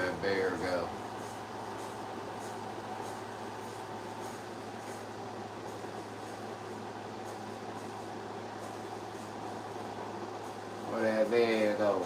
that bear go? Where that bear go?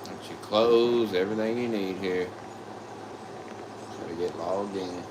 Got your clothes, everything you need here. So to get logged in.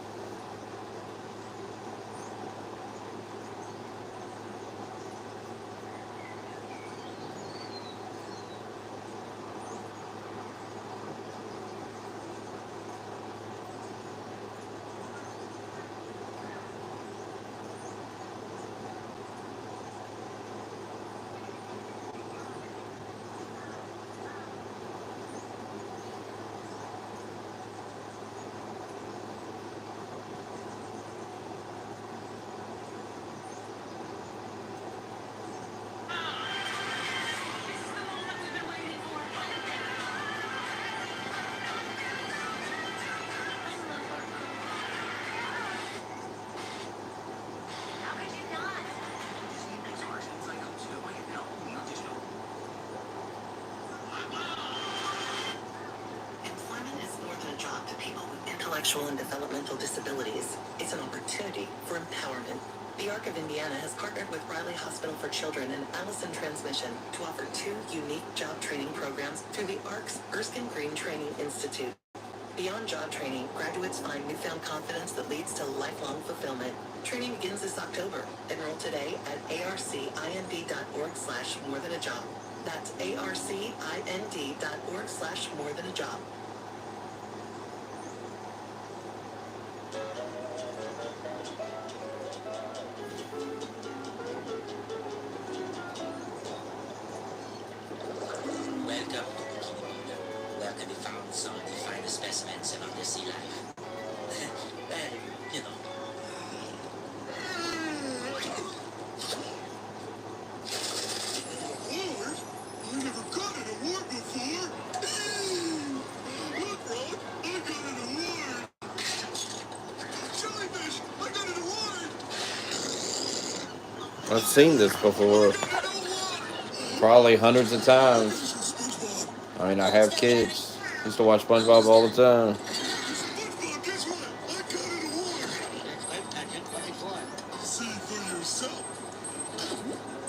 intellectual and developmental disabilities. It's an opportunity for empowerment. The Arc of Indiana has partnered with Riley Hospital for Children and Allison Transmission to offer 2 unique job training programs through the Arc's Erskine Green Training Institute. Beyond job training, graduates find newfound confidence that leads to lifelong fulfillment. Training begins this October. Enroll today at arcind.org/morethanAjob. That's arcind.org/morethanAjob. Welcome, where can be found some of the finest specimens of undersea life. And, you know. Award? I never got an award before. Look, Rod, I got an award. Jellyfish, I got an award. I've seen this before. Probably hundreds of times. I mean, I have kids. Used to watch SpongeBob all the time. SpongeBob, guess what? I got an award. What's it for? See for yourself.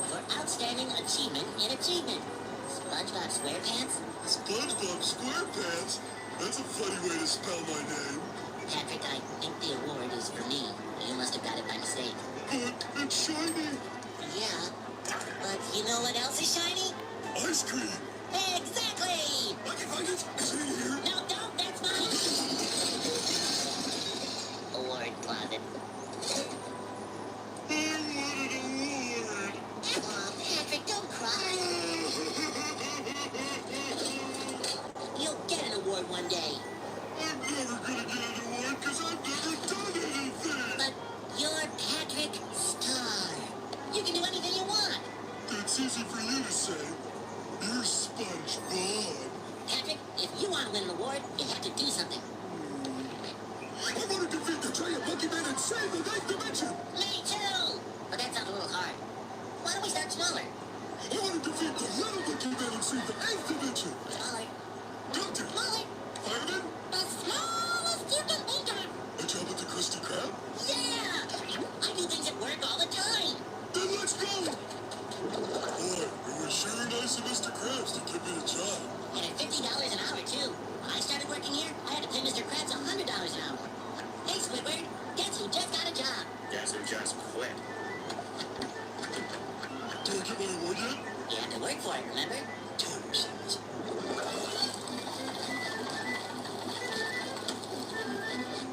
For outstanding achievement in achievement. SpongeBob SquarePants? SpongeBob SquarePants? That's a funny way to spell my name. Patrick, I think the award is for me. You must have got it by mistake. But it's shiny. Yeah, but you know what else is shiny? Ice cream. Exactly! I can find it. Is it in here? No, don't! That's mine! Award closet. I want an award. Aw, Patrick, don't cry. You'll get an award one day. I'm never gonna get an award because I've never done anything. But you're Patrick Star. You can do anything you want. It's easy for you to say. You're SpongeBob. Patrick, if you want to win an award, you have to do something. I want to defeat the giant monkey man and save the 9th dimension. Me too! But that sounds a little hard. Why don't we start smaller? I want to defeat the little monkey man and save the 8th dimension. Smaller. Doctor. Smaller. Fireman. The smallest you can think of. A job at the Krusty Krab? Yeah! I do things at work all the time. Then let's go. Boy, it was sure nice of Mr. Krabs to give me a job. And at $50 an hour, too. When I started working here, I had to pay Mr. Krabs $100 an hour. Hey, Squidward, guess who just got a job? Guess who just quit? Did I get my award yet? You have to work for it, remember? Toes.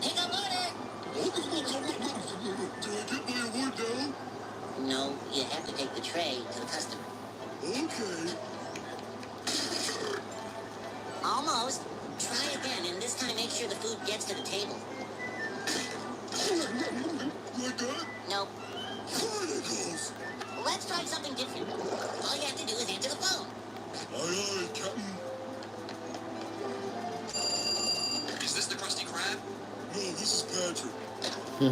Pick up order! Do I get my award now? No, you have to take the tray to the customer. Okay. Almost. Try again, and this time make sure the food gets to the table. Like that? Nope. Barnacles. Let's try something different. All you have to do is answer the phone. Aye, aye, Captain. Is this the Krusty Krab? No, this is Patrick. This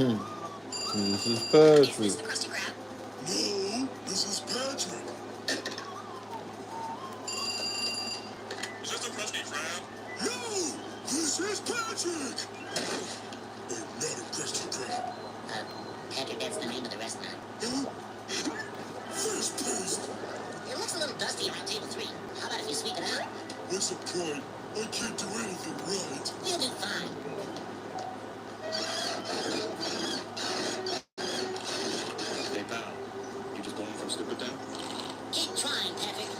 is Is this Patrick. the Krusty Krab? No, this is Patrick. Is this the Krusty Krab? No, this is Patrick. I'm not a Krusty Krab. Patrick, that's the name of the restaurant. Huh? Fish paste. It looks a little dusty around table 3. How about if you sweep it out? What's the point? I can't do anything right. You'll do fine. Hey, pal. You just going from stupid down? Keep trying, Patrick. I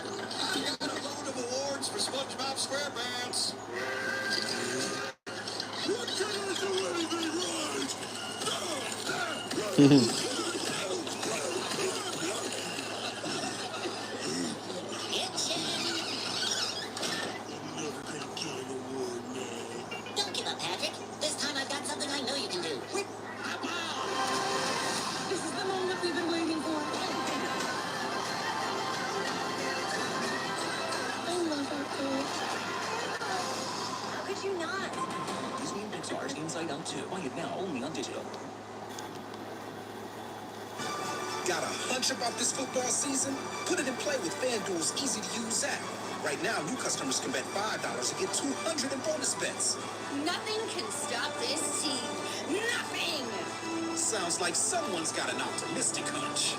got a load of awards for SpongeBob SquarePants. What can I do anything right? Kitchen! I'm never gonna get an award now. Don't give up, Patrick. This time I've got something I know you can do. This is the moment we've been waiting for. I love our food. How could you not? Disney and Pixar's Inside Out 2. Buy it now only on digital. Got a hunch about this football season? Put it in play with FanDuel's easy-to-use app. Right now, new customers can bet $5 and get 200 in bonus bets. Nothing can stop this team. Nothing! Sounds like someone's got an optimistic hunch.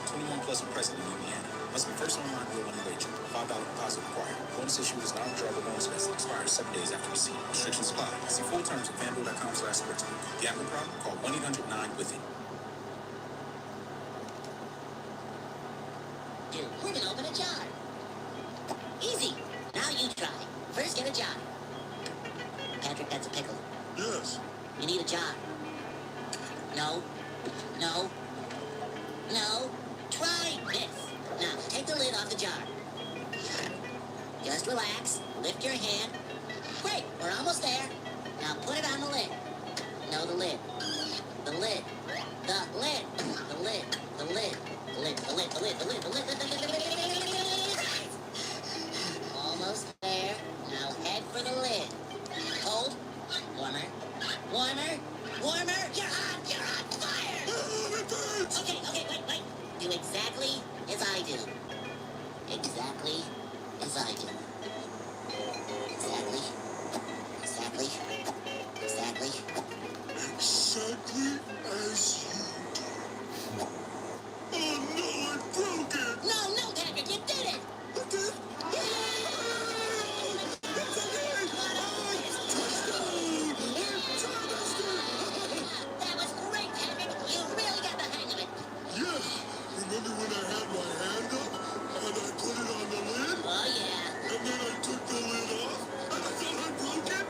21 plus and present in Indiana. Must be first online real money wager. $5 deposit required. Bonus issued is non-withdrawable bonus bets that expires 7 days after receipt. Restrictions apply. See full terms at FanDuel.com/sportsbook. Gambling problem? Call 1-800-9-WITH-IT. Dude, we're gonna open a jar. Easy. Now you try. First, get a jar. Patrick, that's a pickle. Yes. You need a jar. No. No. No. Try this. Now, take the lid off the jar. Just relax. Lift your hand. Great. We're almost there. Now put it on the lid. No, the lid. The lid. The lid. The lid. The lid. The lid. The lid. The lid. The lid. The lid. The lid. Almost there. Now head for the lid. Cold. Warmer. Warmer. Warmer. You're hot. You're on fire. Oh, it burns! Okay, wait. Do exactly as I do. Exactly as I do. Exactly. Exactly as you do. Oh no, I broke it! No, Patrick, you did it! I did? It's okay! Touchdown! That was great, Patrick. You really got the hang of it. Yeah, remember when I had my hand up and I put it on the lid? Oh, yeah. And then I took the lid off and I thought I broke it?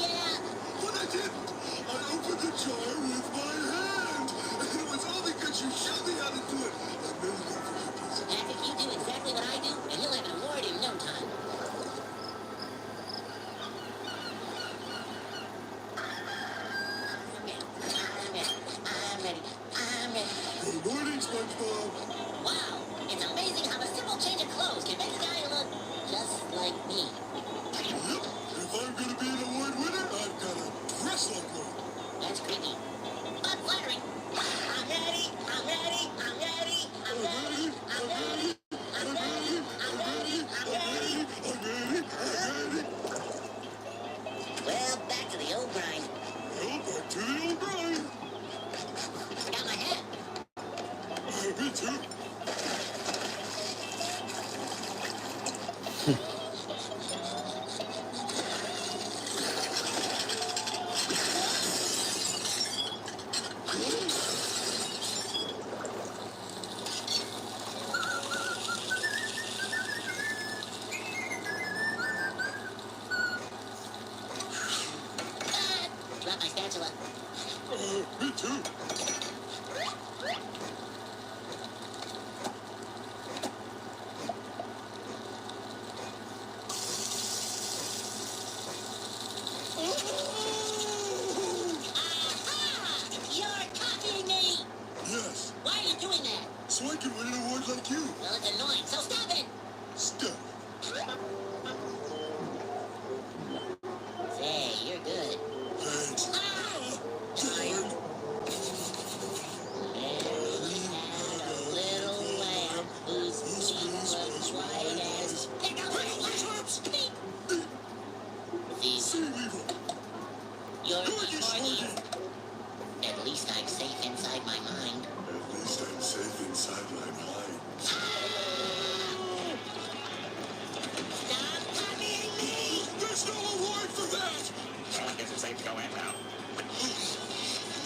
Yeah. But I didn't. I opened the jar with my hand. And it was all because you showed me how to do it. I'm never going to forget this. Patrick, you do exactly what I do, and you'll have an award in no time. I'm ready. Good morning, SpongeBob. Wow, it's amazing how a simple change of clothes can make a guy look just like me. Yep. If I'm going to be an award winner, I've got to dress like one. That's creepy. But flattering. I'm ready. I'm ready. I'm ready. I'm ready. I'm ready. I'm ready. I'm ready. I'm ready. I'm ready. Well, back to the old grind. Well, back to the old grind. Got my hat. Me too. Drop my spatula. Me too. Aha! You're copying me! Yes, Why are you doing that? so I can win an award like you. Well, it's annoying, so stop it! Step. Say, you're good. Thanks. Ah! Darn. We had a little lamb whose feet was white as... Pick up my These, Sea Weevil. you're Gorgeous, before these. Shorty. At least I'm safe inside my mind. At least I'm safe inside my mind. Stop copying me! There's no award for that! I guess it's safe to go in now.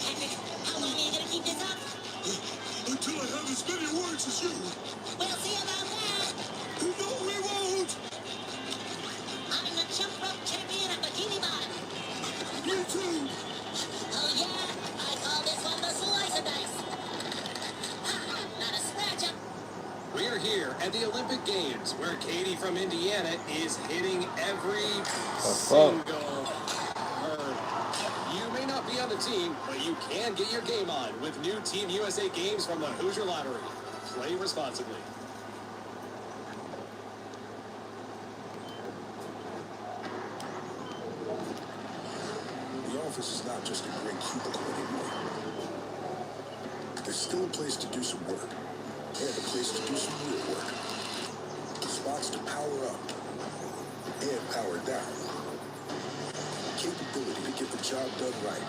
Patrick, how long are you gonna keep this up? Until I have as many awards as you. We'll see about that! No, we won't! I'm the jump rope champion at Bikini Bottom. Me too! Oh yeah, I call this one the slicer dice. Ha, not a scratch up. We're here at the Olympic Games, where Katie from Indiana is hitting every single bird. You may not be on the team, but you can get your game on with new Team USA games from the Hoosier Lottery. Play responsibly. The office is not just a great cubicle anymore. There's still a place to do some work. And a place to do some real work. spots to power up and power down. Capability to get the job done right,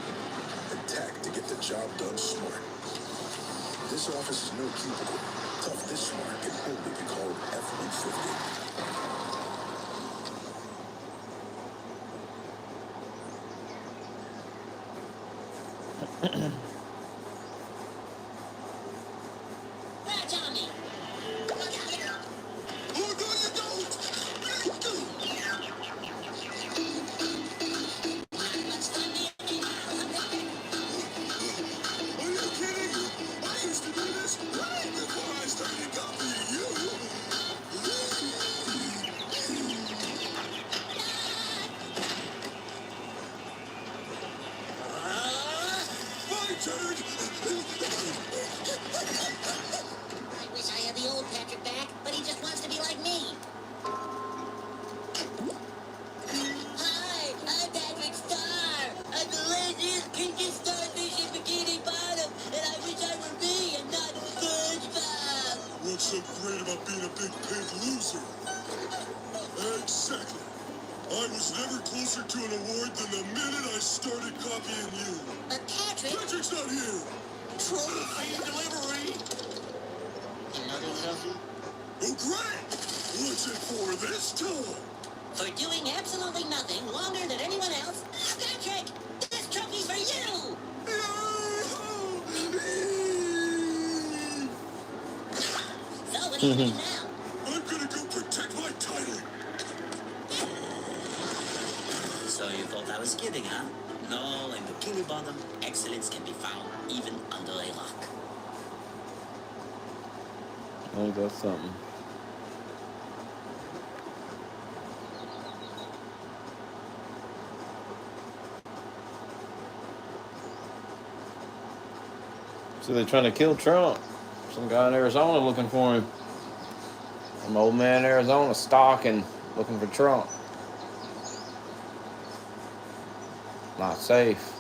and tact to get the job done smart. This office is no cubicle. Tough this smart can only be called F-150. Latch on me. Look out. Oh, no, you don't! What's fun making? Are you kidding? I used to do this way before I started copying you. My turn! I wish I had the old Patrick back, but he just wants to be like me. Hi, I'm Patrick Star. I'm the laziest, kinkest starfish in Bikini Bottom, and I wish I were me and not SpongeBob. What's so great about being a big pig loser? Exactly. I was never closer to an award than the minute I started copying you. But Patrick... Patrick's not here! Trophy delivery! Another trophy? Oh, great! What's it for this time? For doing absolutely nothing longer than anyone else. Patrick, this trophy's for you! So what are you doing now? I'm gonna go protect my title. So you thought I was kidding, huh? No, in Bikini Bottom, excellence can be found even under a rock. Oh, that's something. So they're trying to kill Trump. Some guy in Arizona looking for him. Some old man in Arizona stalking, looking for Trump. Not safe.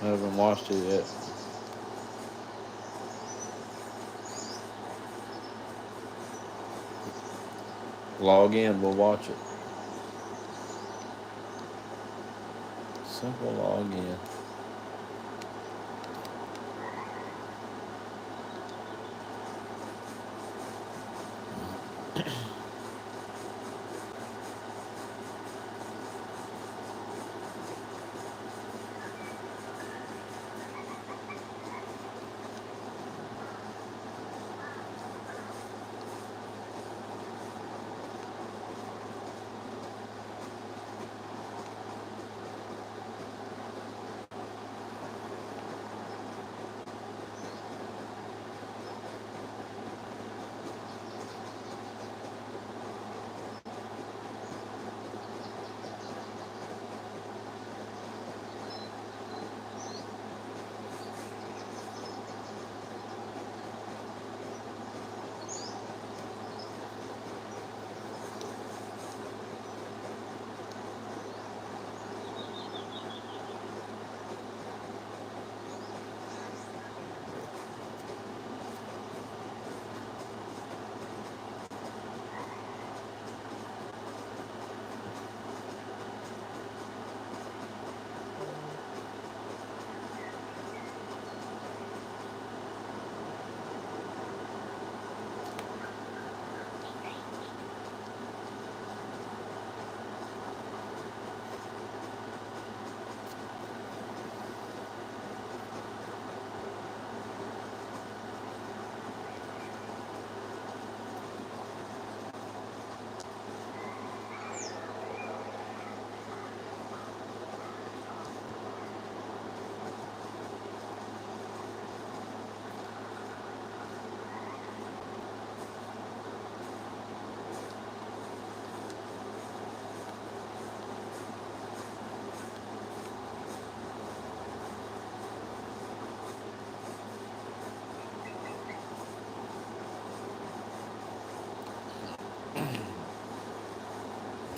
I haven't watched it yet. Log in, we'll watch it. Simple log in.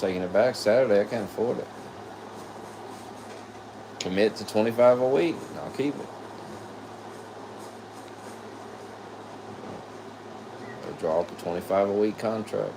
taking it back Saturday. I can't afford it. Commit to 25 a week, and I'll keep it. Or draw up a 25 a week contract.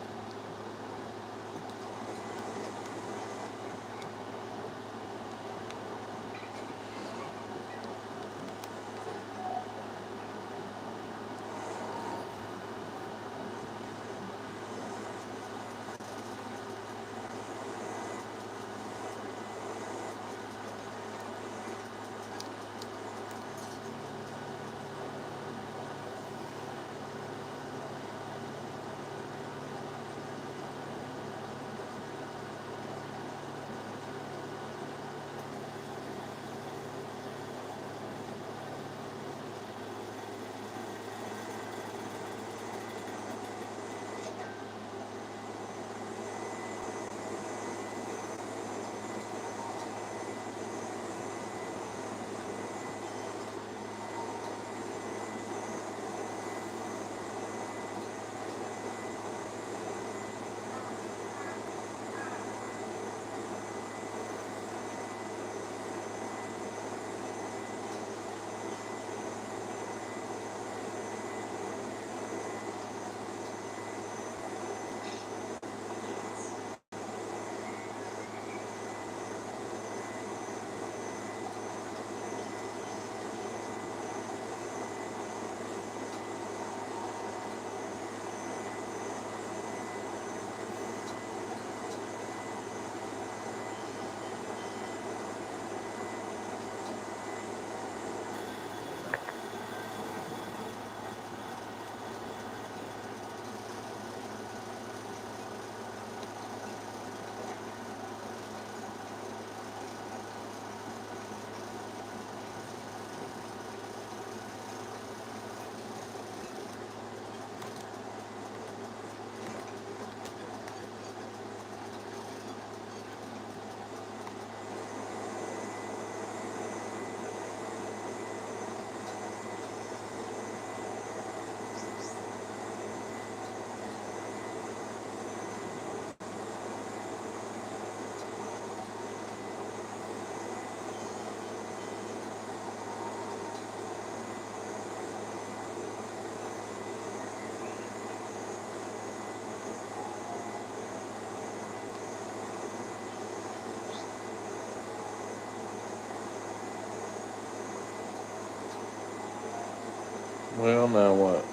Well, now what?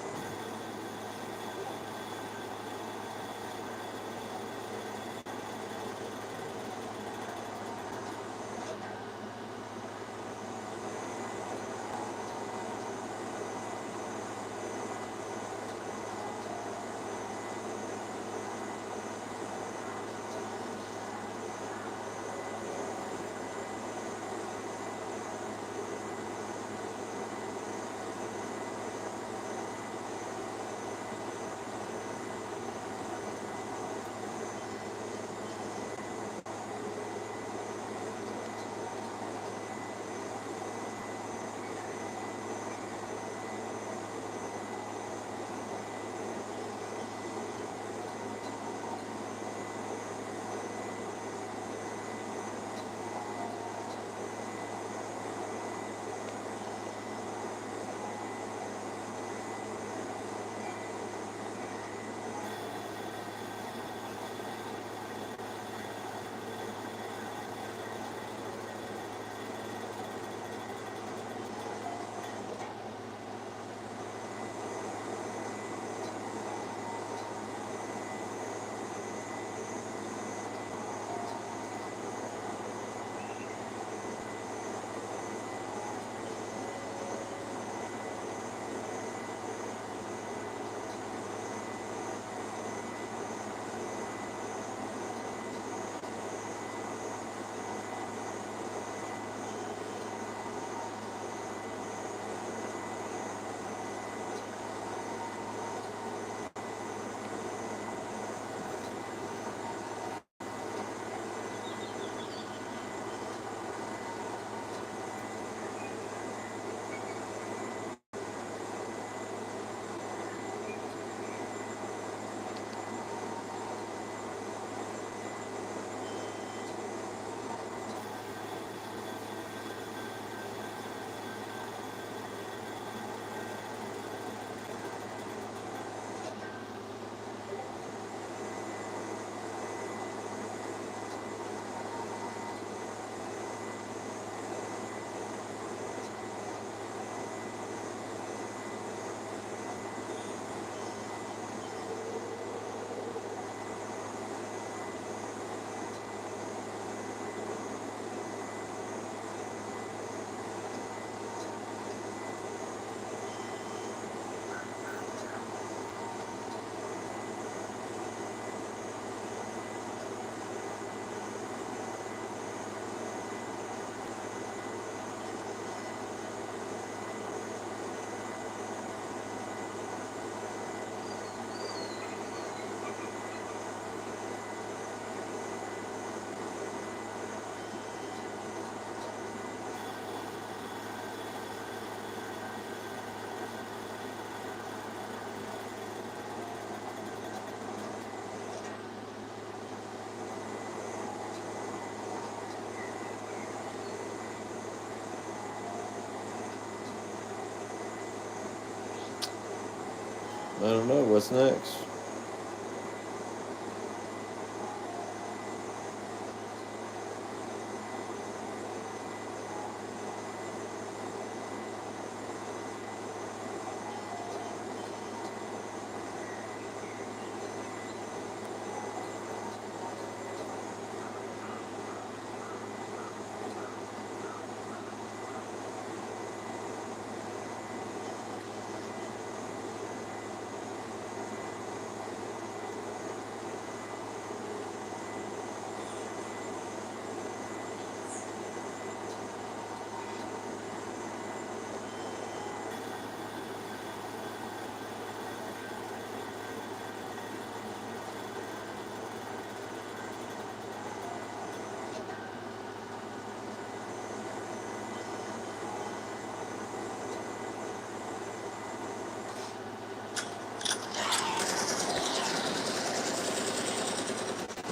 don't know. What's next?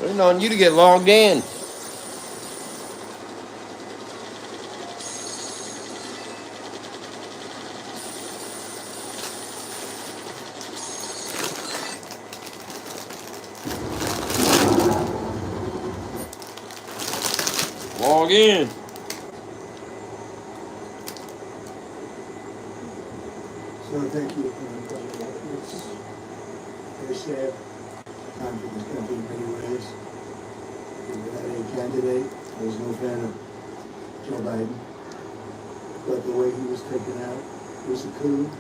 Waiting on you to get logged in. Log in. So thank you for coming up. It's very sad. Conflict is going to be in many ways. If we had a candidate, I was no fan of Joe Biden, but the way he was taken out was a coup.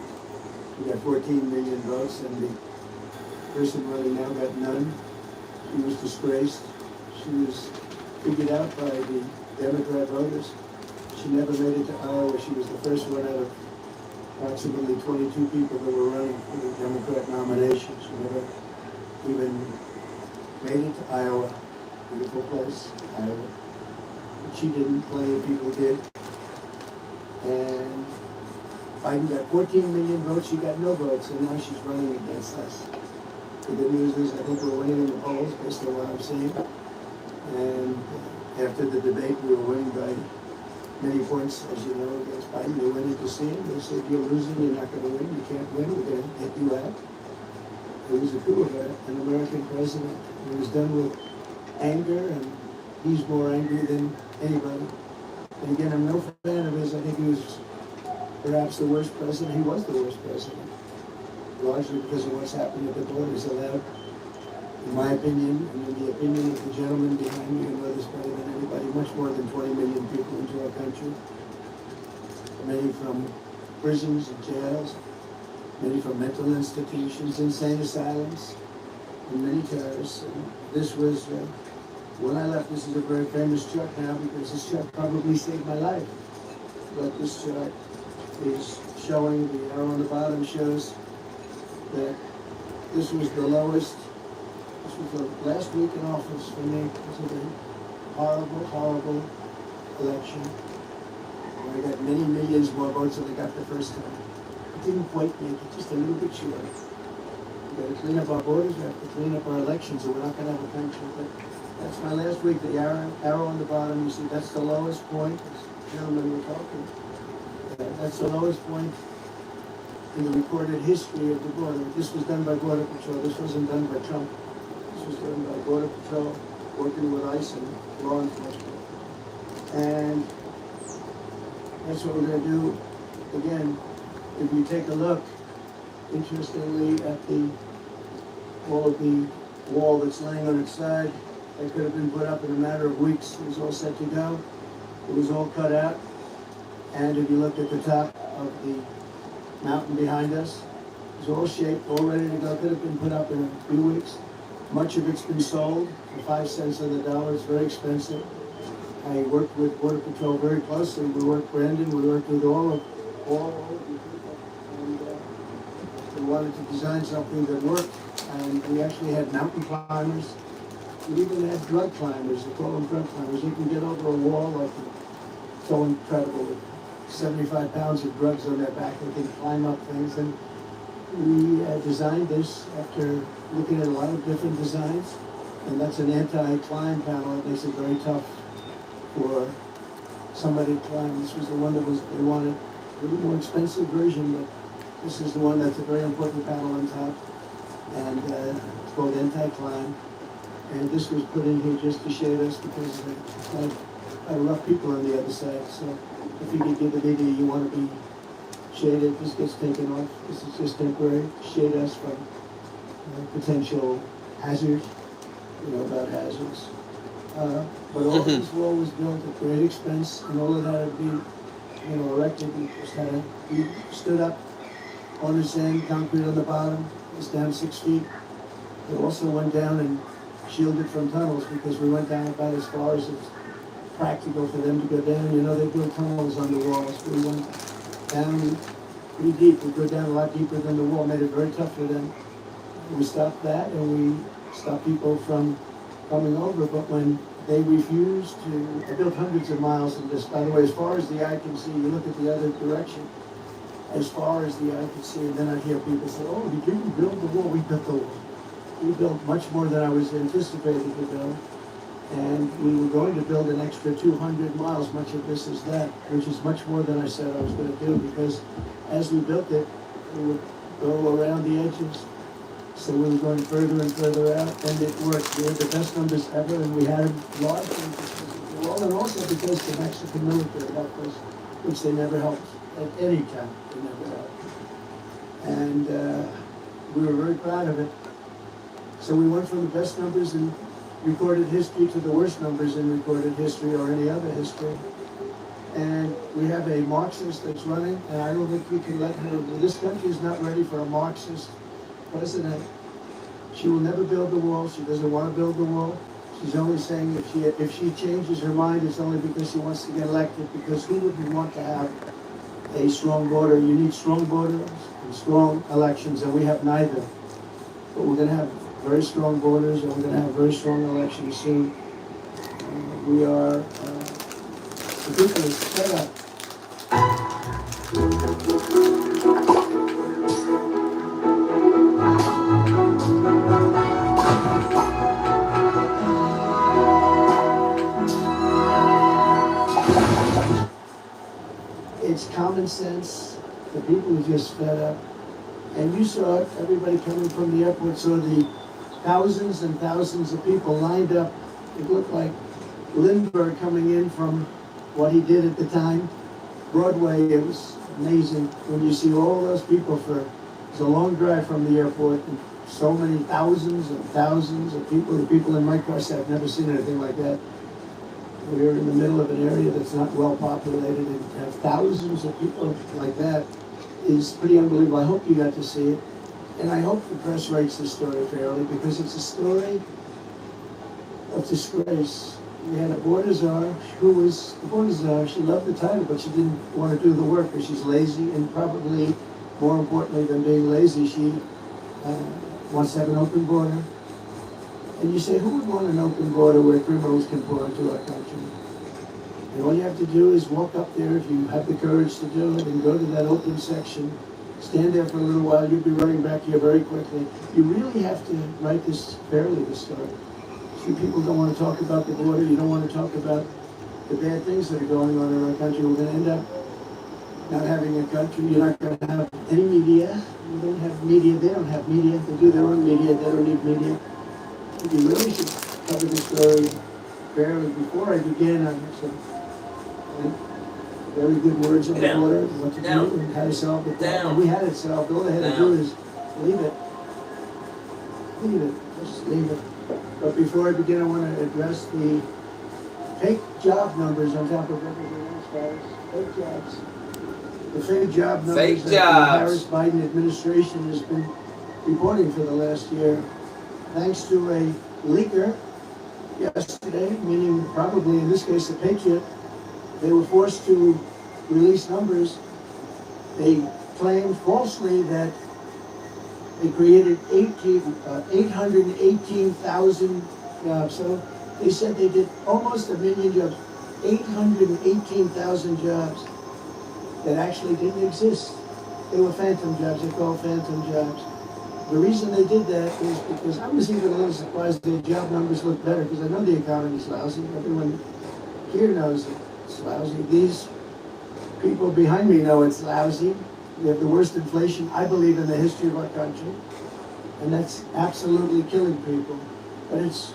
He got 14 million votes, and the person running now got none. She was disgraced. She was figured out by the Democrat voters. She never made it to Iowa. She was the first one out of approximately 22 people that were running for the Democrat nomination. She never even made it to Iowa. Beautiful place, Iowa. But she didn't. Plenty of people did. And Biden got 14 million votes. She got no votes, and now she's running against us. The good news is I think we're winning in the polls based on what I'm seeing. And after the debate, we were winning by many points, as you know, against Biden. They went in to see him. They said, you're losing, you're not going to win, you can't win, we're going to get you out. It was a coup of an American president. It was done with anger, and he's more angry than anybody. And again, I'm no fan of his. I think he was perhaps the worst president. He was the worst president, largely because of what's happened at the borders. Allowed, in my opinion, and in the opinion of the gentleman behind me, who knows this better than anybody, much more than 20 million people into our country. Many from prisons and jails, many from mental institutions, insane asylums, and many terrorists. And this was, when I left, this is a very famous chart now because this chart probably saved my life. But this chart is showing, the arrow on the bottom shows that this was the lowest. This was the last week in office for me. It was a horrible, horrible election. I got many millions more votes than I got the first time. It didn't quite make it, just a little bit short. We've got to clean up our borders, we have to clean up our elections, or we're not going to have a country. But that's my last week. The arrow on the bottom, you see, that's the lowest point. This gentleman we're talking. That's the lowest point in the recorded history of the border. This was done by Border Patrol. This wasn't done by Trump. This was done by Border Patrol, working with ICE and law enforcement. And that's what we're going to do. Again, if you take a look, interestingly, at all of the wall that's laying on its side, that could have been put up in a matter of weeks. It was all set to go. It was all cut out. And if you look at the top of the mountain behind us, it was all shaped, all ready to go. Could have been put up in a few weeks. Much of it's been sold for 5 cents on the dollar. It's very expensive. I worked with Border Patrol very closely. We worked with Brandon. We worked with all of the people. And we wanted to design something that worked. And we actually had mountain climbers. We even had drug climbers. They call them drug climbers. You can get over a wall like so incredible with 75 pounds of drugs on their back. They can climb up things. And we designed this after looking at a lot of different designs. And that's an anti-climb panel. It makes it very tough for somebody to climb. This was the one that they wanted a little more expensive version, but This is the one that's a very important panel on top, and it's called anti-climb. And this was put in here just to shade us because it's like rough people on the other side. So if you could give the video you want to be shaded, this gets taken off. This is just temporary. Shade us from potential hazards, about hazards. But all this wall was built at great expense, and all of that had to be, erected. We just had to be stood up on its end, concrete on the bottom. It's down 6 feet. It also went down and shielded from tunnels because we went down about as far as it's practical for them to go down. They build tunnels on the walls. We went down pretty deep. We go down a lot deeper than the wall, made it very tough for them. We stopped that, and we stopped people from coming over. But when they refused to, I built hundreds of miles of this. By the way, as far as the eye can see, you look at the other direction, as far as the eye can see, and then I'd hear people say, "Oh, did you build the wall?" We built the wall. We built much more than I was anticipated to build. And we were going to build an extra 200 miles. Much of this is that, which is much more than I said I was going to do, because as we built it, we would go around the edges. So we were going further and further out, and it worked. We had the best numbers ever, and we had them large, and also because the Mexican military helped us, which they never helped at any time. They never helped. And we were very proud of it. So we went from the best numbers in recorded history to the worst numbers in recorded history or any other history. And we have a Marxist that's running, and I don't think we can let her. This country is not ready for a Marxist president. She will never build the wall. She doesn't want to build the wall. She's only saying if she changes her mind, it's only because she wants to get elected, because who wouldn't want to have a strong border? You need strong borders and strong elections, and we have neither. But we're going to have very strong borders, and we're going to have very strong elections soon. We are, the people is set up. It's common sense. The people are just fed up. And you saw it, everybody coming from the airport saw the thousands and thousands of people lined up. It looked like Lindbergh coming in from what he did at the time. Broadway, it was amazing when you see all those people it's a long drive from the airport, and so many thousands and thousands of people. The people in my car said, "I've never seen anything like that." We're in the middle of an area that's not well populated, and to have thousands of people like that is pretty unbelievable. I hope you got to see it. And I hope the press writes the story fairly, because it's a story of disgrace. We had a border czar who was the border czar. She loved the title, but she didn't want to do the work because she's lazy, and probably more importantly than being lazy, she wants to have an open border. And you say, who would want an open border where criminals can pour into our country? And all you have to do is walk up there, if you have the courage to do it, and go to that open section. Stand there for a little while. You'll be running back here very quickly. You really have to write this fairly, this story. See, people don't want to talk about the border. You don't want to talk about the bad things that are going on in our country. We're going to end up not having a country. You're not going to have any media. You don't have media. They don't have media. They do their own media. They don't need media. You really should cover this story fairly. Before I begin, I have some very good words on the border, what to do, and how to solve the problem. We had it solved. All they had to do is leave it. Leave it. Just leave it. But before I begin, I want to address the fake job numbers on top of everything else, guys. Fake jobs. The fake job numbers that the Harris-Biden administration has been reporting for the last year. Thanks to a leaker yesterday, meaning probably in this case the Patriot, they were forced to release numbers. They claimed falsely that they created 818,000 jobs. So they said they did almost 1 million jobs, 818,000 jobs that actually didn't exist. They were phantom jobs. They're called phantom jobs. The reason they did that is because I was even a little surprised the job numbers look better, because I know the economy's lousy. Everyone here knows it's lousy. These people behind me know it's lousy. We have the worst inflation, I believe, in the history of our country. And that's absolutely killing people. But it's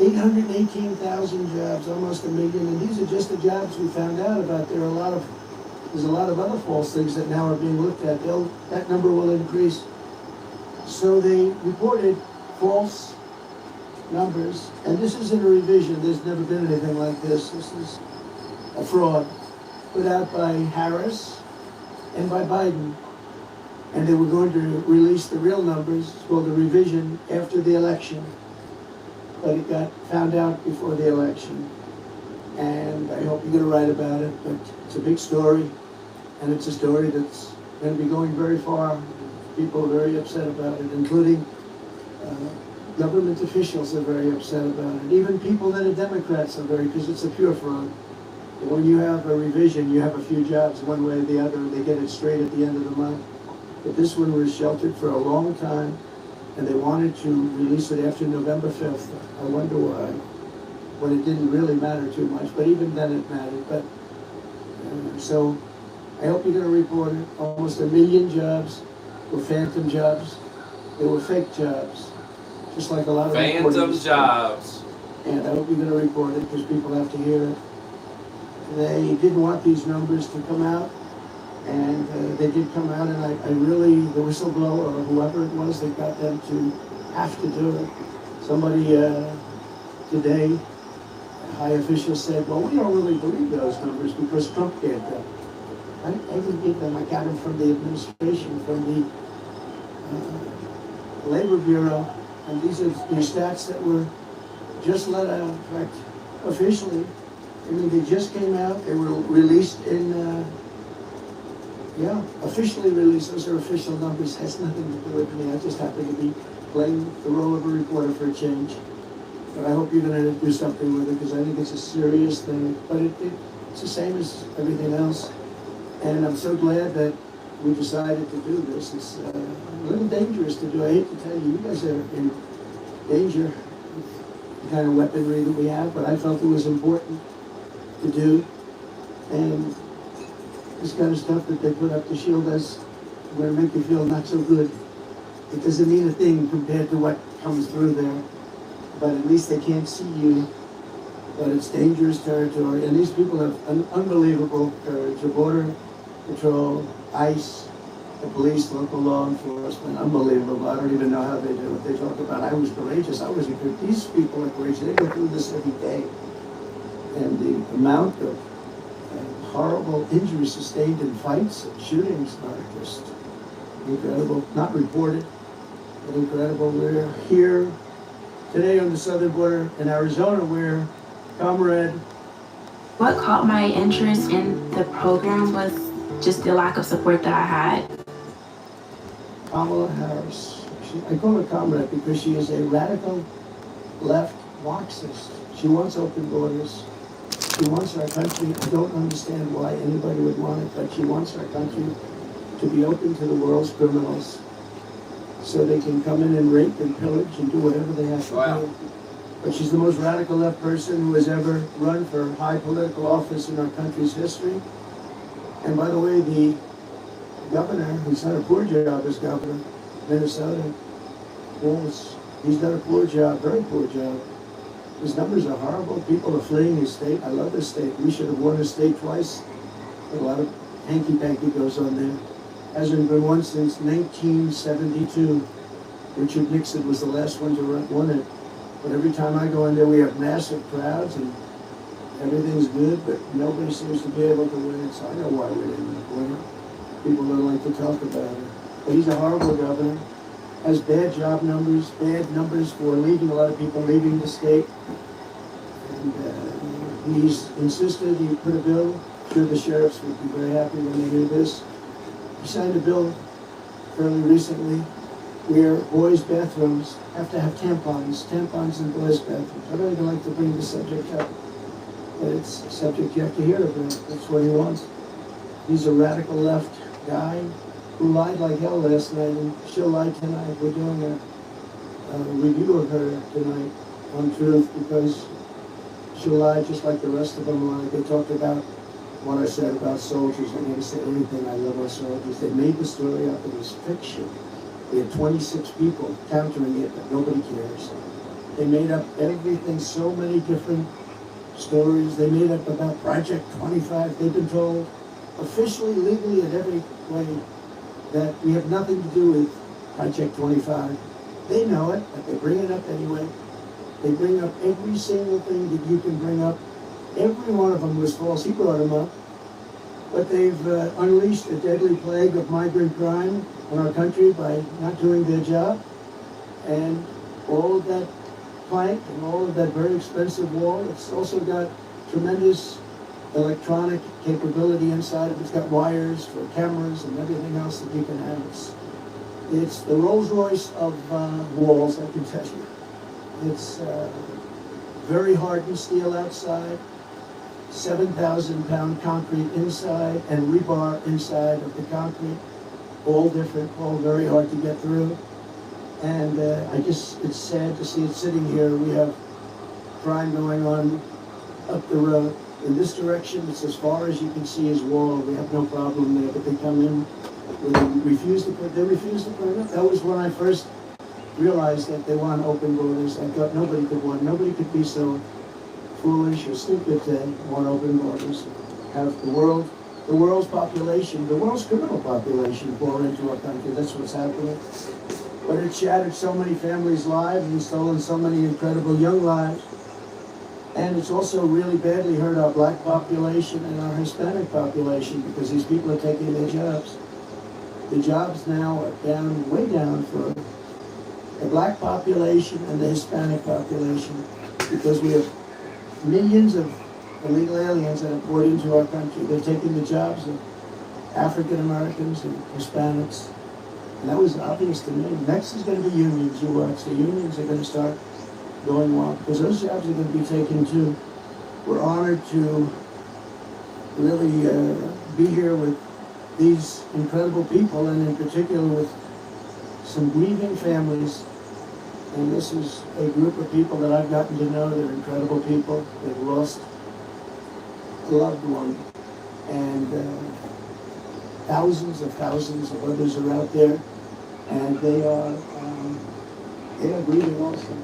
818,000 jobs, almost 1 million, and these are just the jobs we found out about. There's a lot of other false things that now are being looked at. That number will increase. So they reported false numbers, and this isn't a revision. There's never been anything like this. This is a fraud put out by Harris and by Biden. And they were going to release the real numbers. It's called a revision after the election. But it got found out before the election. And I hope you're going to write about it. But it's a big story. And it's a story that's going to be going very far. People are very upset about it, including government officials are very upset about it. Even people that are Democrats are very, because it's a pure fraud. When you have a revision, you have a few jobs one way or the other, and they get it straight at the end of the month. But this one was sheltered for a long time, and they wanted to release it after November 5th. I wonder why, when it didn't really matter too much, but even then it mattered. But so I hope you're going to report it. Almost 1 million jobs were phantom jobs. They were fake jobs, just like a lot of Phantom jobs. And I hope you're going to report it because people have to hear it. They didn't want these numbers to come out, and they did come out, and I really, the whistleblower or whoever it was that got them to have to do it. Somebody today, a high official said, well, we don't really believe those numbers because Trump gave them. I didn't give them. I got them from the administration, from the Labor Bureau, and these are the stats that were just let out. In fact, officially, I mean, they just came out. They were released in, officially released. Those are official numbers. Has nothing to do with me. I just happen to be playing the role of a reporter for a change. But I hope you're going to do something with it because I think it's a serious thing. But it's the same as everything else. And I'm so glad that we decided to do this. It's a little dangerous to do. I hate to tell you, you guys are in danger with the kind of weaponry that we have, but I felt it was important to do. And this kind of stuff that they put up to shield us, going to make you feel not so good. It doesn't mean a thing compared to what comes through there. But at least they can't see you. But it's dangerous territory. And these people have an unbelievable courage. The Border Patrol, ICE, the police, local law enforcement, unbelievable. I don't even know how they do it. They talk about, I was courageous. I wasn't good. These people are courageous. They go through this every day. And the amount of horrible injuries sustained in fights and shootings are just incredible. Not reported, but incredible. We're here today on the southern border in Arizona where Comrade. What caught my interest in the program was just the lack of support that I had. Kamala Harris. I call her Comrade because she is a radical left Marxist. She wants open borders. She wants our country. I don't understand why anybody would want it, but she wants our country to be open to the world's criminals so they can come in and rape and pillage and do whatever they have to do. But she's the most radical left person who has ever run for high political office in our country's history. And by the way, the governor, who's done a poor job as governor, Minnesota, he's done a poor job, very poor job. His numbers are horrible. People are fleeing his state. I love this state. We should have won his state twice. But a lot of hanky-panky goes on there. Hasn't been won since 1972. Richard Nixon was the last one to win it. But every time I go in there, we have massive crowds and everything's good, but nobody seems to be able to win it. So I know why we didn't win it. People don't like to talk about it. But he's a horrible governor. Has bad job numbers, bad numbers for leaving, a lot of people leaving the state. And he's insisted he put a bill, I'm sure the sheriffs would be very happy when they hear this. He signed a bill fairly recently where boys' bathrooms have to have tampons in boys' bathrooms. I don't even like to bring the subject up, but it's a subject you have to hear about. That's what he wants. He's a radical left guy who lied like hell last night, and she'll lie tonight. We're doing a review of her tonight on Truth because she'll lie just like the rest of them lie. They talked about what I said about soldiers. I'm going to say anything. I love our soldiers. They made the story up. It was fiction. We had 26 people countering it, but nobody cares. They made up everything, so many different stories. They made up about Project 25. They've been told officially, legally, in every way that we have nothing to do with Project 25. They know it, but they bring it up anyway. They bring up every single thing that you can bring up. Every one of them was false. He brought them up. But they've unleashed a deadly plague of migrant crime in our country by not doing their job. And all of that plank and all of that very expensive wall, it's also got tremendous electronic capability inside of it. It's got wires for cameras and everything else that you can have. It's the Rolls Royce of walls, I can tell you. It's very hardened steel outside, 7,000-pound concrete inside, and rebar inside of the concrete. All different, all very hard to get through. And it's sad to see it sitting here. We have crime going on up the road. In this direction, it's as far as you can see is wall. We have no problem there, but they come in, they refuse to put it up. That was when I first realized that they want open borders. I thought nobody could be so foolish or stupid to want open borders. Have the world's population, the world's criminal population pour into our country. That's what's happening. But it shattered so many families' lives and stolen so many incredible young lives. And it's also really badly hurt our black population and our Hispanic population because these people are taking their jobs. The jobs now are down, way down for the black population and the Hispanic population because we have millions of illegal aliens that have poured into our country. They're taking the jobs of African Americans and Hispanics. And that was obvious to me. Next is going to be unions. You watch. The unions are going to start going wild because those jobs are going to be taken too. We're honored to really be here with these incredible people, and in particular with some grieving families. And this is a group of people that I've gotten to know. They're incredible people. They've lost a loved one. And thousands of others are out there. And they are grieving also.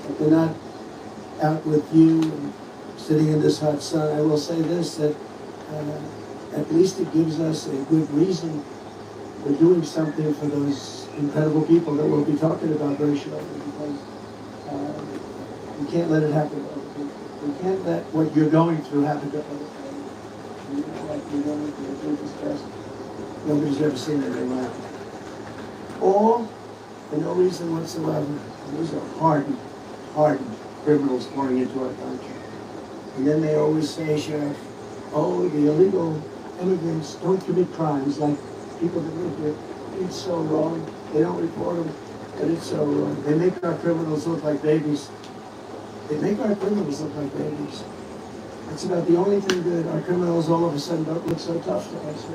But they're not out with you and sitting in this hot sun. I will say this, that at least it gives us a good reason for doing something for those incredible people that we'll be talking about very shortly, because we can't let it happen to other people. We can't let what you're going through happen to other people. You know, like you're going through the deepest test. Nobody's ever seen it in their life. All for no reason whatsoever. These are hardened criminals pouring into our country. And then they always say, Sheriff, oh, the illegal immigrants don't commit crimes like people that live here. It's so wrong. They don't report them, but it's so wrong. They make our criminals look like babies. They make our criminals look like babies. That's about the only thing good. Our criminals all of a sudden don't look so tough to us.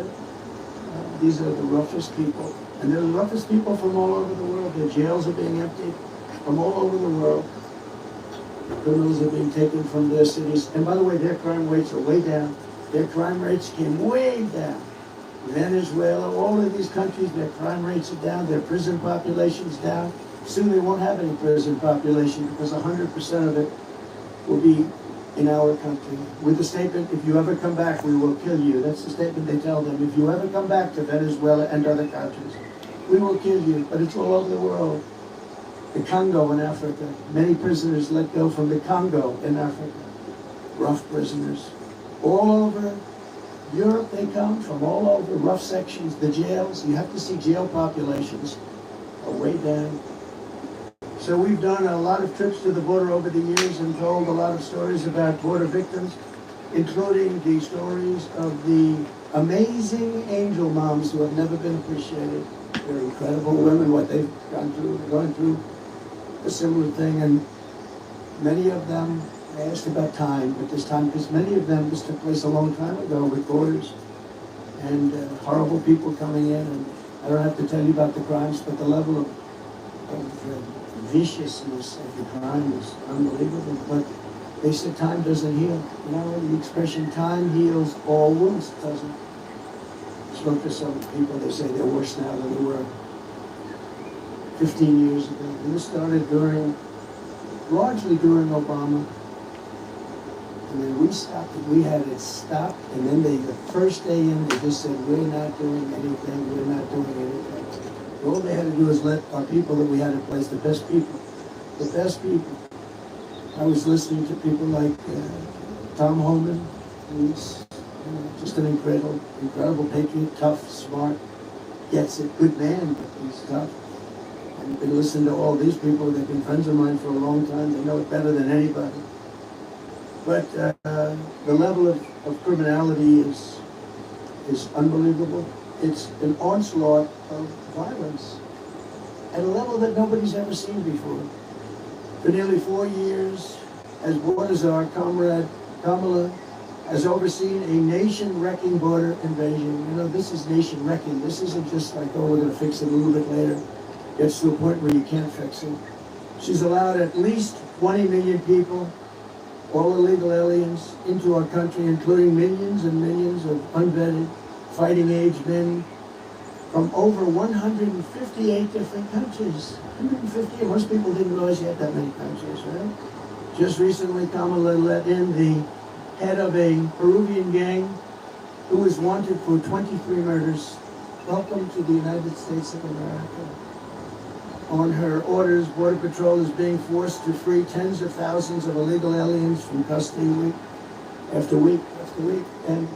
These are the roughest people. And they're the roughest people from all over the world. Their jails are being emptied from all over the world. Criminals are being taken from their cities. And by the way, their crime rates are way down. Their crime rates came way down. Venezuela, all of these countries, their crime rates are down. Their prison population's down. Soon they won't have any prison population because 100% of it will be in our country. With the statement, if you ever come back, we will kill you. That's the statement they tell them. If you ever come back to Venezuela and other countries, we will kill you. But it's all over the world. The Congo in Africa. Many prisoners let go from the Congo in Africa. Rough prisoners. All over Europe they come from, all over, rough sections, the jails. You have to see jail populations are way down. So we've done a lot of trips to the border over the years and told a lot of stories about border victims, including the stories of the amazing angel moms who have never been appreciated. They're incredible women, what they've gone through. They're going through a similar thing, and many of them, I asked about time at this time, because many of them, this took place a long time ago with borders and horrible people coming in, and I don't have to tell you about the crimes, but the level of viciousness of the crime is unbelievable. But They said time doesn't heal. You know, the expression time heals all wounds. It doesn't. Spoke to some people, they say they're worse now than they were 15 years ago. And this started largely during Obama. And then we stopped it. We had it stopped. And then the first day in, they just said, we're not doing anything. We're not doing anything. All they had to do is let our people that we had in place, the best people. I was listening to people like Tom Homan, who's just an incredible patriot, tough, smart, gets it, good man, but he's tough. I've been listening to all these people. They've been friends of mine for a long time. They know it better than anybody. But the level of criminality is unbelievable. It's an onslaught of violence at a level that nobody's ever seen before. For nearly 4 years, as border czar, Comrade Kamala has overseen a nation-wrecking border invasion. You know, this is nation-wrecking. This isn't just like, oh, we're going to fix it a little bit later. It's to a point where you can't fix it. She's allowed at least 20 million people, all illegal aliens, into our country, including millions and millions of unvetted, fighting-age men from over 158 different countries. 150, most people didn't realize you had that many countries, right? Just recently, Kamala let in the head of a Peruvian gang who was wanted for 23 murders. Welcome to the United States of America. On her orders, Border Patrol is being forced to free tens of thousands of illegal aliens from custody week after week after week. And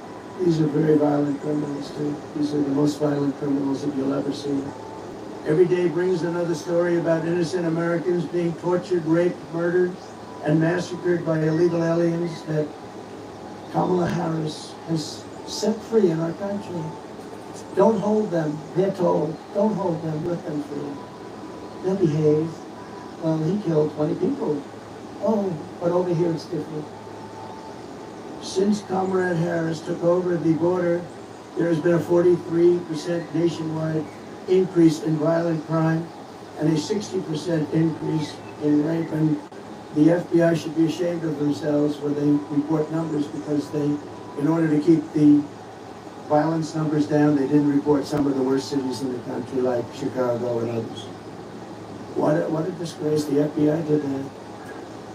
these are very violent criminals too. These are the most violent criminals that you'll ever see. Every day brings another story about innocent Americans being tortured, raped, murdered, and massacred by illegal aliens that Kamala Harris has set free in our country. Don't hold them, they're told. Don't hold them, let them free. They'll behave. Well, he killed 20 people. Oh, but over here it's different. Since Comrade Harris took over the border, there has been a 43% nationwide increase in violent crime and a 60% increase in rape. And the FBI should be ashamed of themselves when they report numbers, because they, in order to keep the violence numbers down, they didn't report some of the worst cities in the country like Chicago and others. What a disgrace. The FBI did that.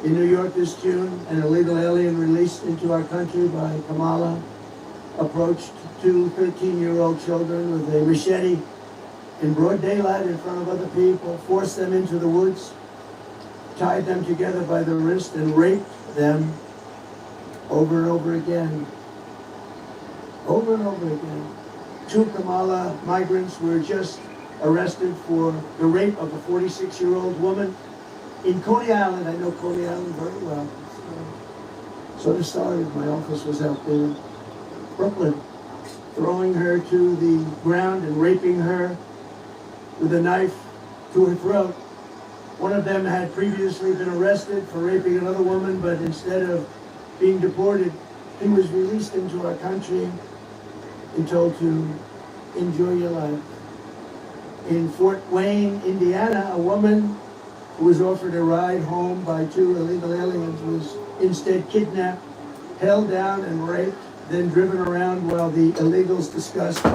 In New York this June, an illegal alien released into our country by Kamala approached two 13-year-old children with a machete in broad daylight in front of other people, forced them into the woods, tied them together by the wrist, and raped them over and over again. Over and over again. Two Kamala migrants were just arrested for the rape of a 46-year-old woman in Coney Island. I know Coney Island very well. So it started. My office was out there in Brooklyn, throwing her to the ground and raping her with a knife to her throat. One of them had previously been arrested for raping another woman, but instead of being deported, he was released into our country and told to enjoy your life. In Fort Wayne, Indiana, a woman who was offered a ride home by two illegal aliens was instead kidnapped, held down and raped, then driven around while the illegals discussed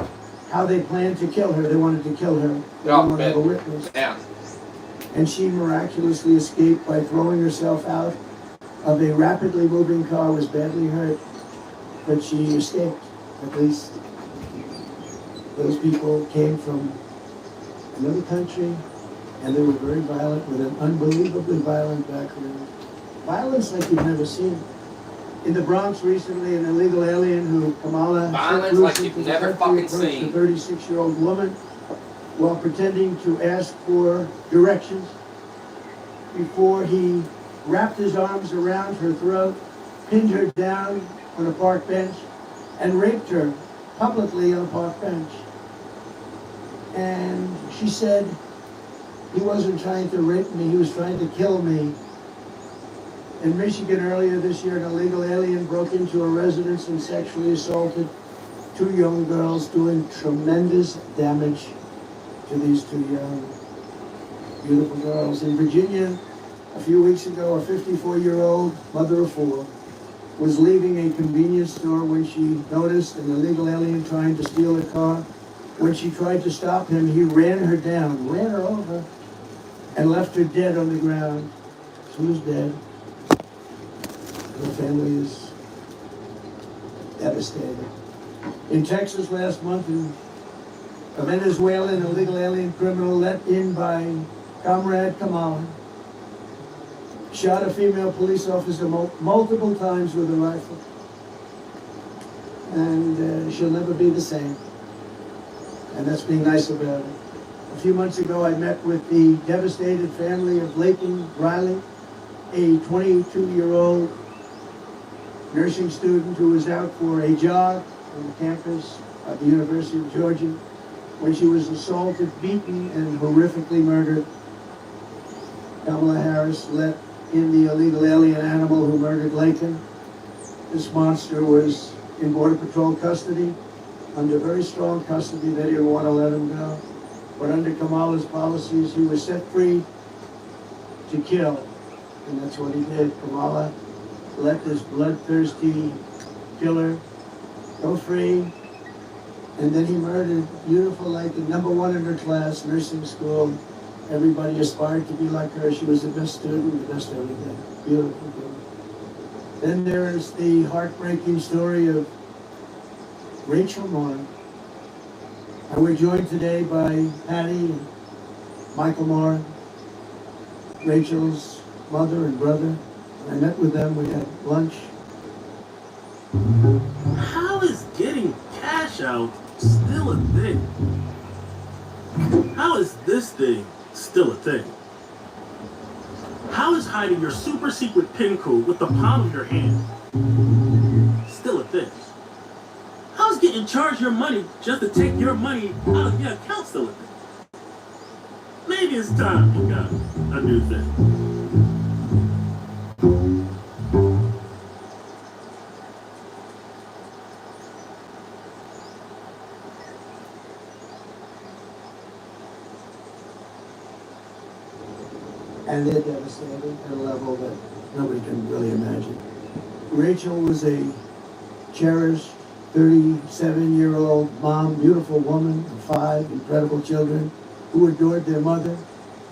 how they planned to kill her. They wanted to kill her. They didn't want to have a witness. Yeah. And she miraculously escaped by throwing herself out of a rapidly moving car, was badly hurt, but she escaped, at least. Those people came from another country, and they were very violent, with an unbelievably violent background. Violence like you've never seen. In the Bronx recently, an illegal alien who Kamala Violence like you've never fucking seen. A 36-year-old woman while pretending to ask for directions before he wrapped his arms around her throat, pinned her down on a park bench, and raped her publicly on a park bench. And she said, he wasn't trying to rape me, he was trying to kill me. In Michigan earlier this year, an illegal alien broke into a residence and sexually assaulted two young girls, doing tremendous damage to these two young, beautiful girls. In Virginia, A few weeks ago, a 54-year-old mother of four was leaving a convenience store when she noticed an illegal alien trying to steal her car. When she tried to stop him, he ran her down, ran her over, and left her dead on the ground. She was dead. Her family is devastated. In Texas last month, a Venezuelan illegal alien criminal let in by Comrade Kamala shot a female police officer multiple times with a rifle. And she'll never be the same. And that's being nice about it. A few months ago, I met with the devastated family of Laken Riley, a 22-year-old nursing student who was out for a jog on the campus at the University of Georgia when she was assaulted, beaten, and horrifically murdered. Kamala Harris let in the illegal alien animal who murdered Laken. This monster was in Border Patrol custody, under very strong custody. They didn't want to let him go. But under Kamala's policies, he was set free to kill. And that's what he did. Kamala let this bloodthirsty killer go free. And then he murdered beautiful Laken, #1 in her class, nursing school. Everybody aspired to be like her. She was the best student, the best everything. Beautiful girl. Then there's the heartbreaking story of Rachel Moore. And we're joined today by Patty and Michael Moore, Rachel's mother and brother. I met with them, we had lunch. How is getting cash out still a thing? How is this thing still a thing? How is hiding your super secret PIN code with the palm of your hand still a thing? How is getting charged your money just to take your money out of your account still a thing? Maybe it's time we got a new thing. And they're devastated at a level that nobody can really imagine. Rachel was a cherished 37-year-old mom, beautiful woman of 5 incredible children who adored their mother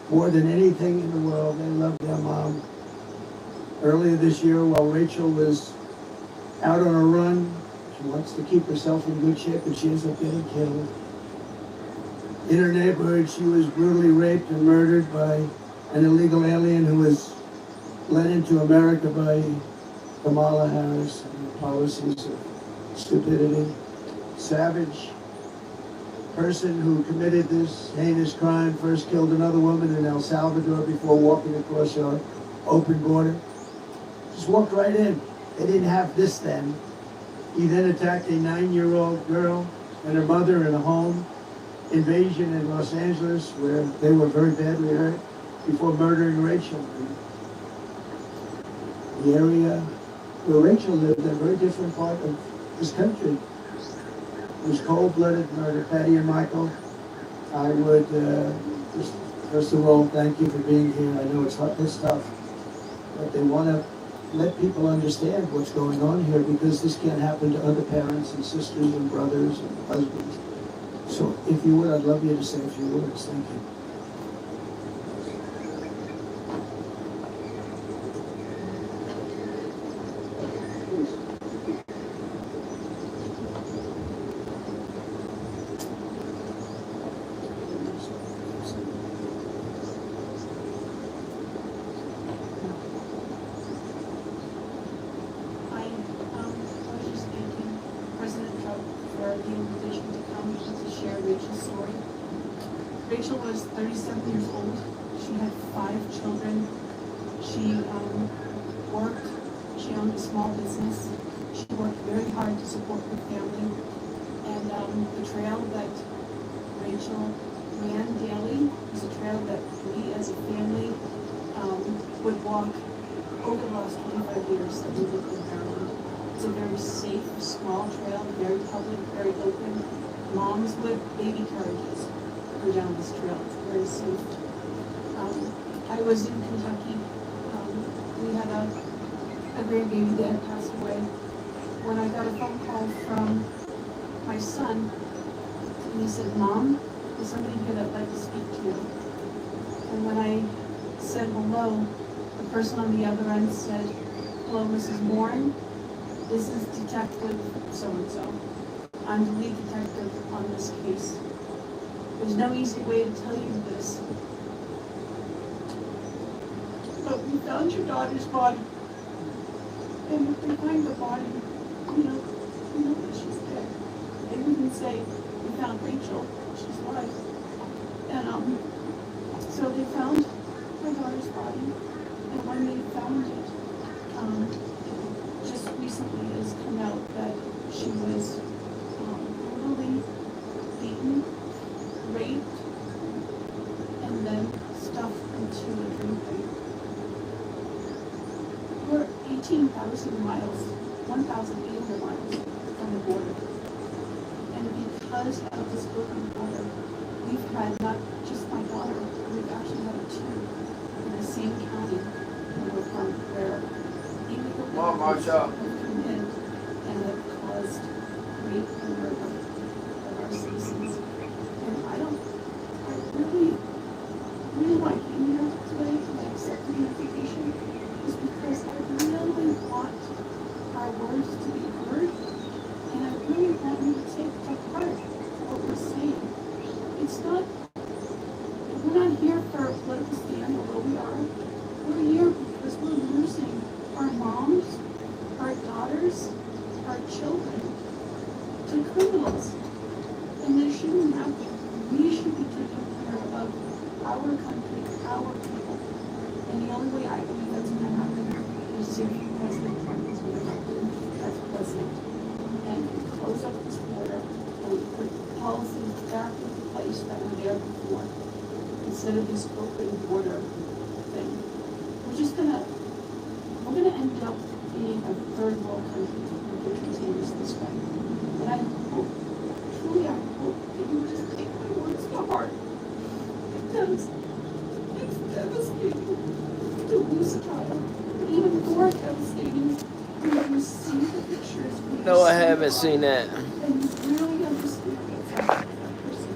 more than anything in the world. They loved their mom. Earlier this year, while Rachel was out on a run, she wants to keep herself in good shape, and she ends up getting killed. In her neighborhood, she was brutally raped and murdered by an illegal alien who was led into America by Kamala Harris and the policies of stupidity. Savage person who committed this heinous crime first killed another woman in El Salvador before walking across our open border. Just walked right in. They didn't have this then. He then attacked a 9-year-old girl and her mother in a home invasion in Los Angeles where they were very badly hurt before murdering Rachel. And the area where Rachel lived, a very different part of this country. It was cold-blooded murder. Patty and Michael, I would just, first of all, thank you for being here. I know it's tough, but they want to let people understand what's going on here because this can't happen to other parents and sisters and brothers and husbands. So if you would, I'd love you to say a few words. Thank you. Rachel was 37 years old. She had 5 children. She worked. She owned a small business. She worked very hard to support her family. And the trail that Rachel ran daily was a trail that we as a family would walk over the last 25 years that we lived in Maryland. It's a very safe, small trail, very public, very open. Moms with baby carriages go down this trail. It's very safe. I was in Kentucky grandbaby dad passed away, when I got a phone call from my son, and he said, Mom, there's somebody here that'd like to speak to you. And when I said hello, the person on the other end said, hello, Mrs. Morin, this is Detective so-and-so. I'm the lead detective on this case. There's no easy way to tell you this, but we found your daughter's body. And if we find the body, we know that she's dead. They wouldn't say, we found Rachel, she's alive. And so they found my daughter's body, and when they found it, just recently it has come out that she was brutally beaten, raped, and then stuffed into a drink bag. We're 18,000 miles, 1,800 miles from the border. And because of this broken border, we've had not just my daughter, we've actually had two in the same county where illegal immigrants have come in and have caused rape and murder of our citizens. And I really why I came here today and I accepted the invitation is because I really want our words to be heard, and I really want you to take to heart what we're saying. We're not here for a political stand, although we are. We're here because we're losing our moms, our daughters, our children to criminals. And they shouldn't have to. We should be taking care of our country, our people. And the only way I believe that's going to happen is if President Trump is reelected as president. And we close up this border and we put policies back into place that were there before. Instead of this open border thing. We're gonna end up being a third world country if it continues this way. And I hope, truly I hope that you just take my words to heart. Because it's devastating to lose a child. But even more devastating when you see the pictures. No, I haven't seen that. And you really understand what's happening to that person.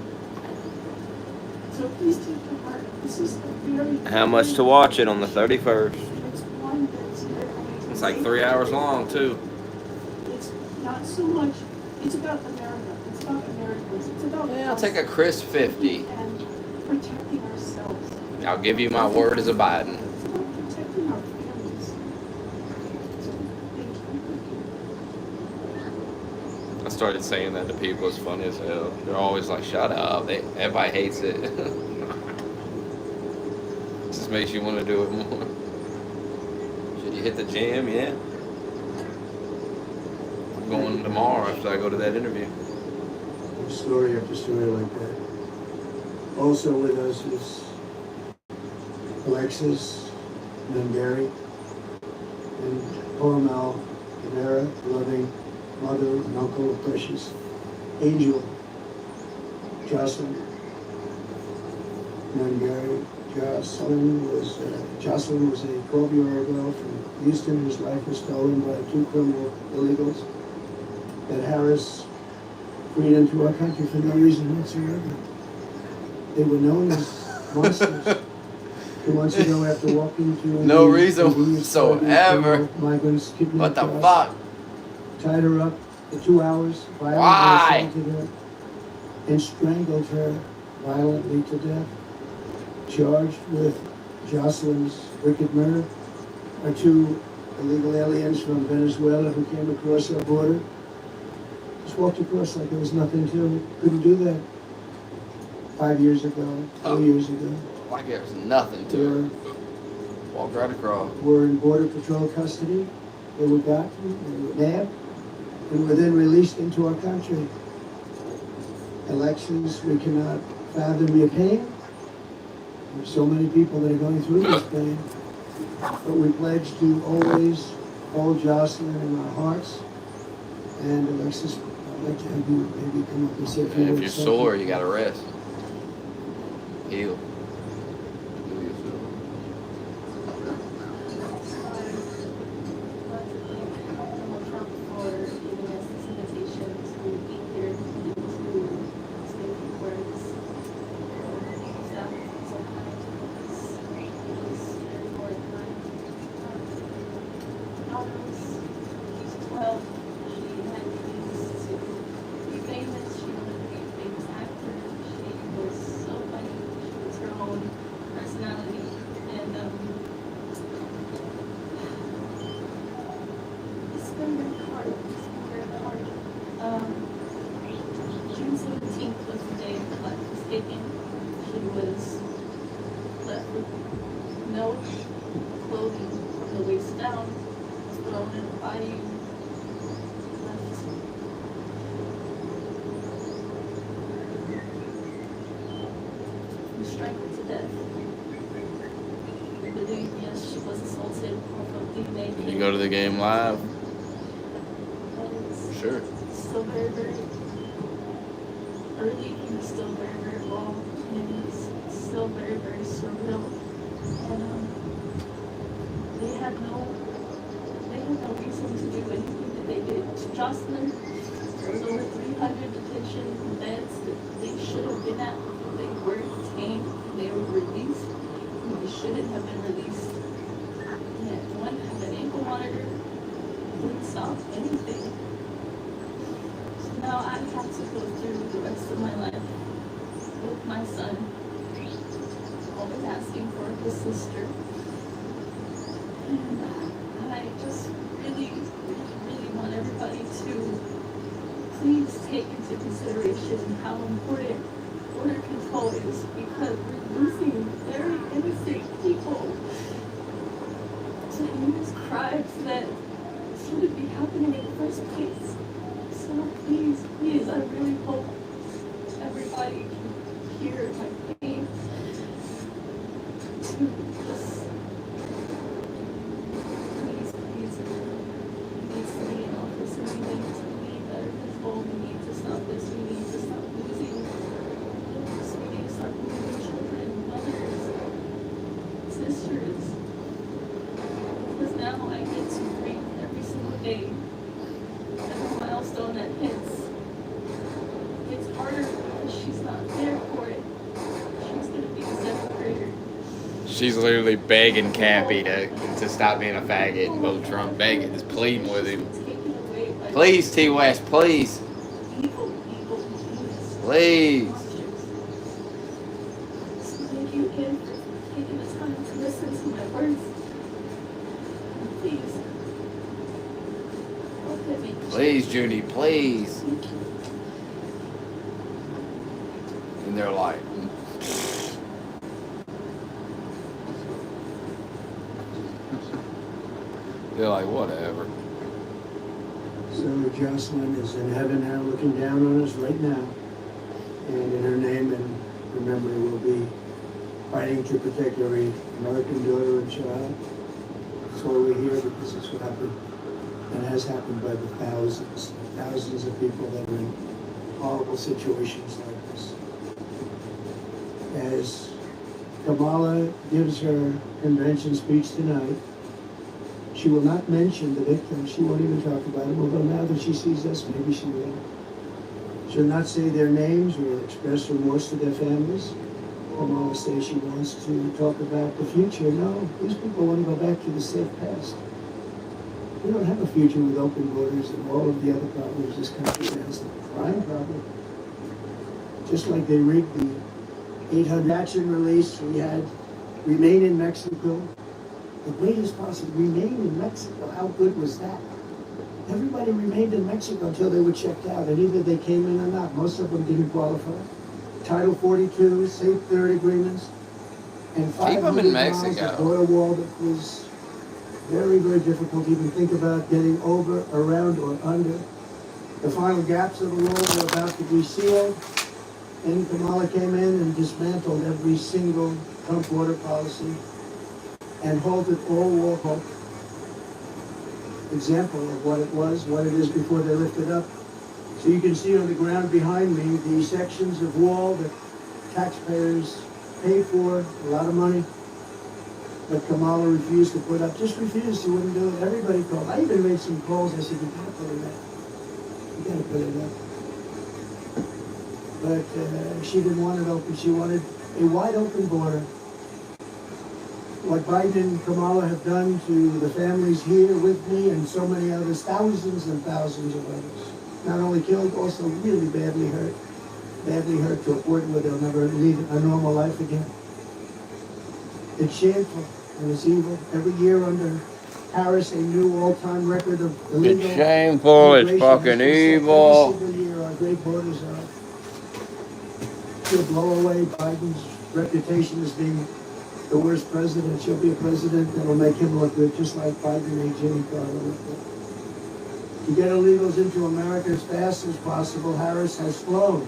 So please take to heart. This is a very... How much to watch it on the 31st? It's one that's here. It's like 3 hours long, too. It's not so much... It's about America. It's about Americans. It's about... Yeah, I'll take a crisp 50. And protecting ourselves. I'll give you my word as a Biden. It's about protecting our families. So, thank you. I started saying that to people. It's funny as hell. They're always like, shut up. Everybody hates it. Just makes you want to do it more. Should you hit the gym? Yeah. I'm going tomorrow after I go to that interview. Story after story like that. Also with us is Alexis and Gary and Cormel Rivera, loving mother and uncle of precious Angel Jocelyn. And Gary Jocelyn was a 12-year-old girl from Houston whose life was stolen by two criminal illegals that Harris freed into our country for no reason whatsoever. They were known as monsters. 2 months ago, after walking through no reason whatsoever. Migrants What kidnapped the her, fuck? tied her up for 2 hours, violently Why? assaulted her, and strangled her violently to death. Charged with Jocelyn's wicked murder are 2 illegal aliens from Venezuela who came across our border. Just walked across like there was nothing to it. Couldn't do that 5 years ago, 4 years ago. Like there's nothing to it. Walked right across. Were in Border Patrol custody. They were gotten, they were nabbed, and were then released into our country. Elections, we cannot fathom your pain. There's so many people that are going through this pain. But we pledge to always hold Jocelyn in our hearts. And Alexis, I'd like to have you maybe come up and say a few If words. you're sore, you gotta rest. Heal. Heal yourself. daughter was 12. She had dreams to be famous. She wanted to be a famous actor. She was so funny. She was her own personality. And it's been very hard. It's been very hard. June 17th was the day her life was taken. She was left with no clothing from the waist down, thrown in a body, left and strangled to death. I believe, yes, she was assaulted off of DNA. Did you go to the game live? Sure. Still very, very early and still very, very raw, and it's still very, very surreal. And they had no reason to do anything that they did to Jocelyn. There was over 300 detention beds that they should have been at. They were detained, they were released, and they shouldn't have been released. And one had an ankle monitor, didn't stop anything. Now I have to go through the rest of my life with my son, always asking for his sister. And I just really, really want everybody to please take into consideration how important border control is, because we're losing very innocent people to use crimes that shouldn't be happening in the first place. So please, please, I really hope everybody can hear my pain. To just, please, stay in office, and we need to be better control. We need to stop this. We need to stop losing lives. We need to start losing children, mothers, sisters. Because now I get to breathe every single day. Every milestone that hits, it's harder because she's not there for it. She's gonna be a 7th grader. She's literally begging Cappy to stop being a faggot. And vote Trump, begging, just pleading with him. Please, T. West, please. Please. So thank you again for taking the time to listen to my words. Please. Please, Judy, please. And they're like, whatever. So Jocelyn is in heaven now, looking down on us right now. And in her name and her memory will be fighting to protect every American daughter and child. That's why we're here, because it's what happened and has happened by the thousands of people that are in horrible situations like this. As Kamala gives her convention speech tonight, she will not mention the victims. She won't even talk about it, although now that she sees us, maybe she will. She'll not say their names or express remorse to their families. Kamala says she wants to talk about the future. No, these people want to go back to the safe past. We don't have a future with open borders and all of the other problems this country has. The crime problem. Just like they rigged the 800 action release, we had remain in Mexico. The greatest possible, remain in Mexico. How good was that? Everybody remained in Mexico until they were checked out, and either they came in or not. Most of them didn't qualify. Title 42, Safe Third agreements, and 500 miles of border wall that was very, very difficult to even think about getting over, around, or under. The final gaps of the wall were about to be sealed, and Kamala came in and dismantled every single Trump border policy and halted all wall example of what it was, what it is before they lifted up. So you can see on the ground behind me the sections of wall that taxpayers pay for, a lot of money, but Kamala refused to put up, just refused, she wouldn't do it. Everybody called. I even made some calls, I said, you gotta put it up. You gotta put it up. But she didn't want it open, she wanted a wide open border. what Biden and Kamala have done to the families here with me and so many others, thousands and thousands of others. Not only killed, also really badly hurt to a point where they'll never lead a normal life again. It's shameful and it's evil. Every year under Harris, a new all-time record of illegal It's shameful, it's fucking evil. Every single year our great borders are. She'll blow away Biden's reputation as being the worst president. She'll be a president that will make him look good, just like Biden made Jimmy Carter look good. To get illegals into America as fast as possible, Harris has flown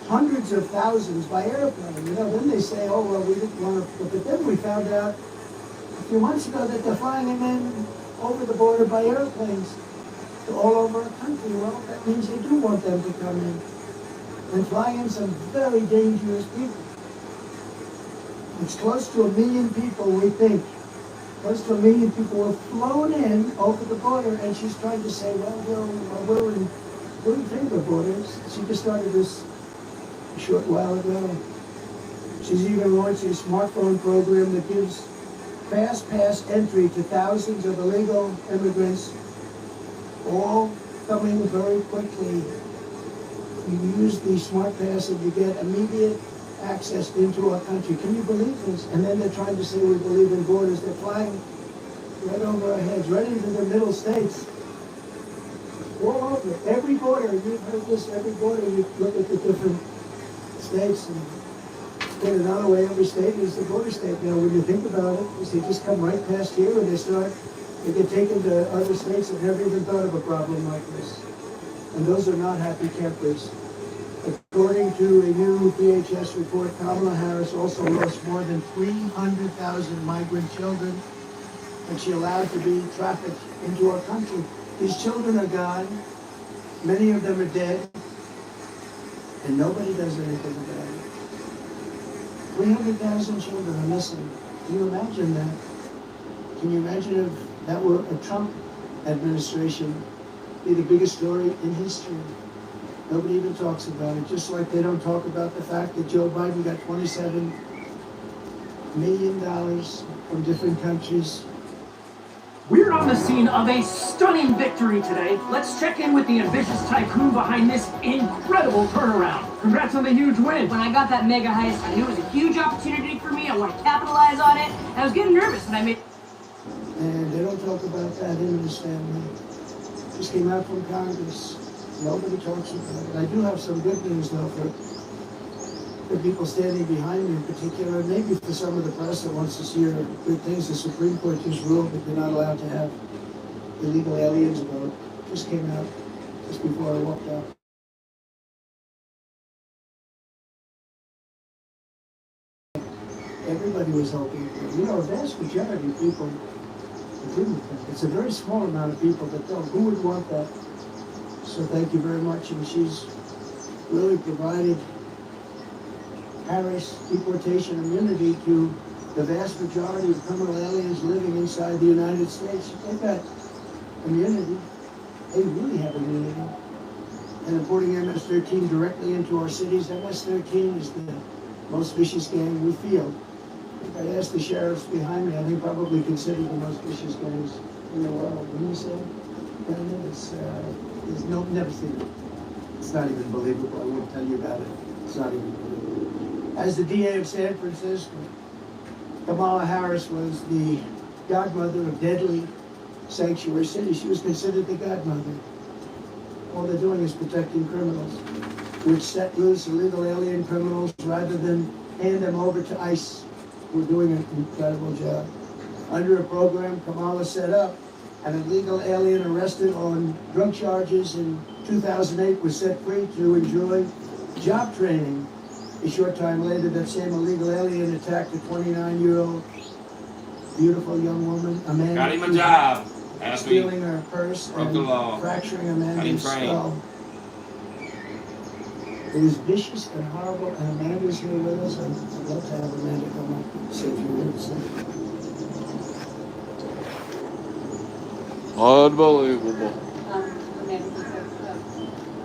hundreds of thousands by airplane. You know, then they say, oh, well, we didn't want to, but then we found out a few months ago that they're flying them in over the border by airplanes to all over our country. Well, that means they do want them to come in and fly in some very dangerous people. It's close to 1 million people, we think. Close to 1 million people were flown in over the border, and she's trying to say, well, we're in favor of borders. She just started this a short while ago. She's even launched a smartphone program that gives fast pass entry to thousands of illegal immigrants, all coming very quickly. You use the smart pass and you get immediate access into our country. Can you believe this? And then they're trying to say we believe in borders. They're flying right over our heads, right into the middle states. All over. Every border, you've heard this, every border, you look at the different states and put it another way, every state is the border state. Now, when you think about it, they just come right past here and they get taken to other states that never even thought of a problem like this. And those are not happy campers. According to a new DHS report, Kamala Harris also lost more than 300,000 migrant children that she allowed to be trafficked into our country. These children are gone. Many of them are dead. And nobody does anything about it. 300,000 children are missing. Can you imagine that? Can you imagine if that were a Trump administration? Be the biggest story in history. Nobody even talks about it, just like they don't talk about the fact that Joe Biden got $27 million from different countries. We're on the scene of a stunning victory today. Let's check in with the ambitious tycoon behind this incredible turnaround. Congrats on the huge win. When I got that mega heist, I knew it was a huge opportunity for me. I want to capitalize on it. I was getting nervous when I made... And they don't talk about that in his family. Just came out from Congress. Nobody talks about it. I do have some good news, though, for people standing behind me in particular, and maybe for some of the press that wants to hear good things. The Supreme Court just ruled that they're not allowed to have illegal aliens vote. Just came out just before I walked out. Everybody was hoping for it. You know, a vast majority of people agree with that. It's a very small amount of people that don't. Who would want that? So thank you very much. And she's really provided Harris deportation immunity to the vast majority of criminal aliens living inside the United States. They've got immunity. They really have immunity. And importing MS-13 directly into our cities, MS-13 is the most vicious gang we field. If I asked the sheriffs behind me, I think probably considered the most vicious gangs in the world. Wouldn't you say? There's never seen it. It's not even believable. I won't tell you about it. It's not even believable. As the DA of San Francisco, Kamala Harris was the godmother of deadly sanctuary cities. She was considered the godmother. All they're doing is protecting criminals, which set loose illegal alien criminals rather than hand them over to ICE. We're doing an incredible job. Under a program Kamala set up, an illegal alien arrested on drug charges in 2008 was set free to enjoy job training. A short time later, that same illegal alien attacked a 29-year-old beautiful young woman, a man got him a job. Stealing her purse and fracturing a man's skull. It was vicious and horrible, and Amanda's here with us. I'd love to have Amanda come up and say a few words. Unbelievable. Amanda,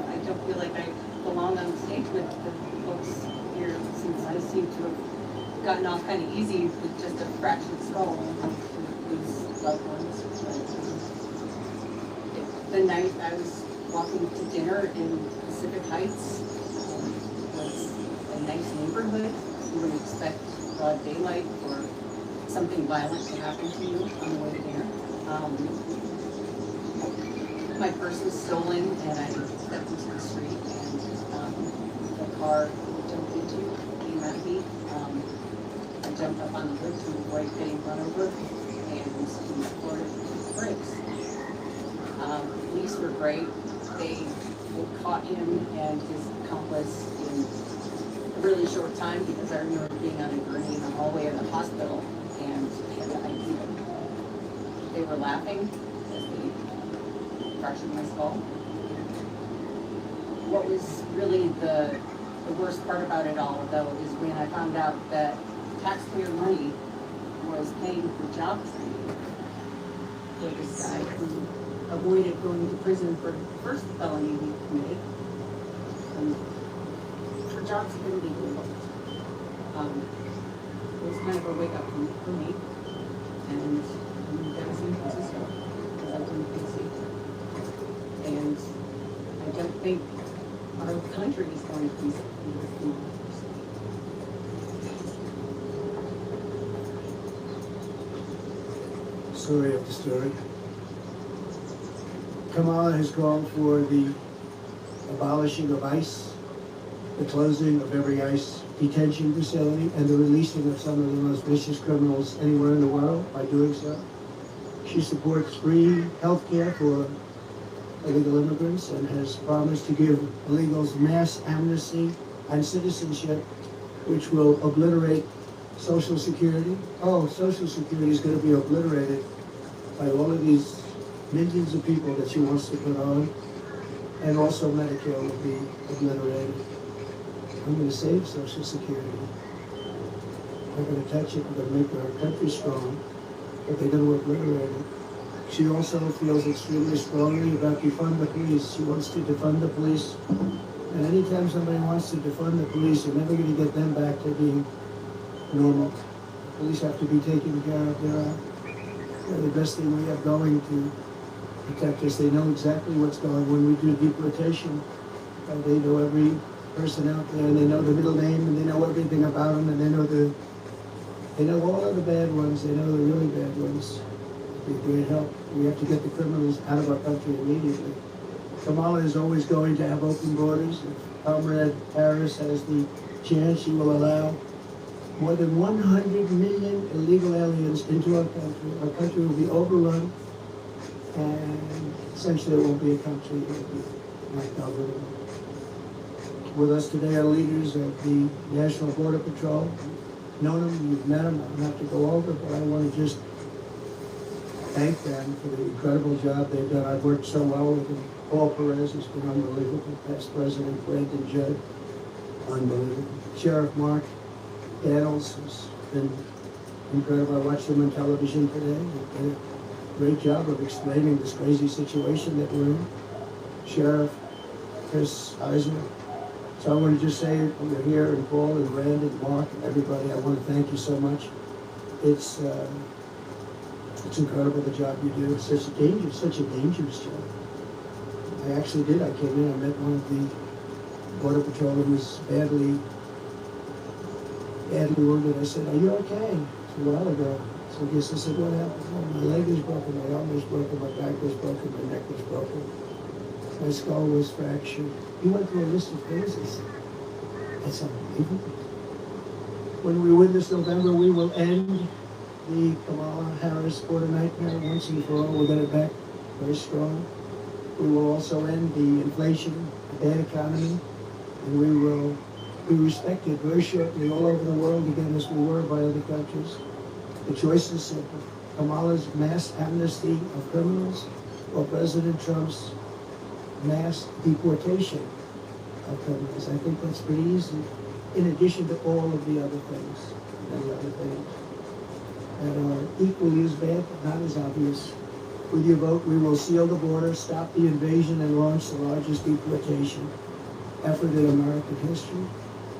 I don't feel like I belong on stage with the folks here since I seem to have gotten off kind of easy with just a fractured skull to lose loved ones. But the night I was walking to dinner in Pacific Heights, was a nice neighborhood. You would expect broad daylight or something violent to happen to you on the way to dinner. My purse was stolen and I stepped into the street and the car I jumped into came at me. I jumped up on the hood to avoid getting run over and floored the brakes. Police were great. They caught him and his accomplice in a really short time because I remember being on a gurney in the hallway of the hospital and had to ID them. They were laughing as they fractured my skull. What was really the worst part about it all, though, is when I found out that taxpayer money was paying for job training for this guy who avoided going to prison for the first felony he committed, for job security reasons. It was kind of a wake-up for me, and that was in San Francisco, because I didn't feel safe. And I don't think our country is going to be safe. Story of the story. Kamala has called for the abolishing of ICE, the closing of every ICE detention facility, and the releasing of some of the most vicious criminals anywhere in the world by doing so. She supports free health care for illegal immigrants and has promised to give illegals mass amnesty and citizenship, which will obliterate Social Security. Oh, Social Security is going to be obliterated by all of these millions of people that she wants to put on, and also Medicare will be obliterated. I'm going to save Social Security. I'm going to touch it. I'm going to make our country strong, but they're going to obliterate it. She also feels extremely strongly about defund the police. She wants to defund the police. And anytime somebody wants to defund the police, you're never going to get them back to being normal. Police have to be taken care of. They're the best thing we have going to protect us. They know exactly what's going on. When we do deportation, they know every person out there, and they know the middle name, and they know everything about them, and they know all of the bad ones. They know the really bad ones. It'd be a great help. We have to get the criminals out of our country immediately. Kamala is always going to have open borders. If Comrade Harris has the chance, she will allow more than 100 million illegal aliens into our country. Our country will be overrun, and essentially it won't be a country, it will be not government. With us today are leaders of the National Border Patrol. You've known them, you've met them, I don't have to go over, but I want to just thank them for the incredible job they've done. I've worked so well with them. Paul Perez has been unbelievable. Past President Brandon Judd, unbelievable. Sheriff Mark Daniels has been incredible. I watched him on television today. He did a great job of explaining this crazy situation that we're in. Sheriff Chris Eisner. So I want to just say, we're here, and Paul and Rand and Mark and everybody, I want to thank you so much. It's incredible the job you do. It's such a dangerous job. I actually did. I came in, I met one of the Border Patrol who was badly wounded. I said, "Are you okay?" It's a while ago. So I guess I said, "What happened?" "Oh, my leg was broken, my arm was broken, my back was broken, my neck was broken. My skull was fractured." He went through a list of things. That's unbelievable. When we win this November, we will end the Kamala Harris border nightmare once and for all. We'll get it back very strong. We will also end the inflation, the bad economy, and we will be respected very shortly all over the world again as we were by other countries. The choice is simple. Kamala's mass amnesty of criminals or President Trump's mass deportation of criminals. I think that's pretty easy, in addition to all of the other things, many other things that are equally as bad, but not as obvious. With your vote, we will seal the border, stop the invasion, and launch the largest deportation effort in American history.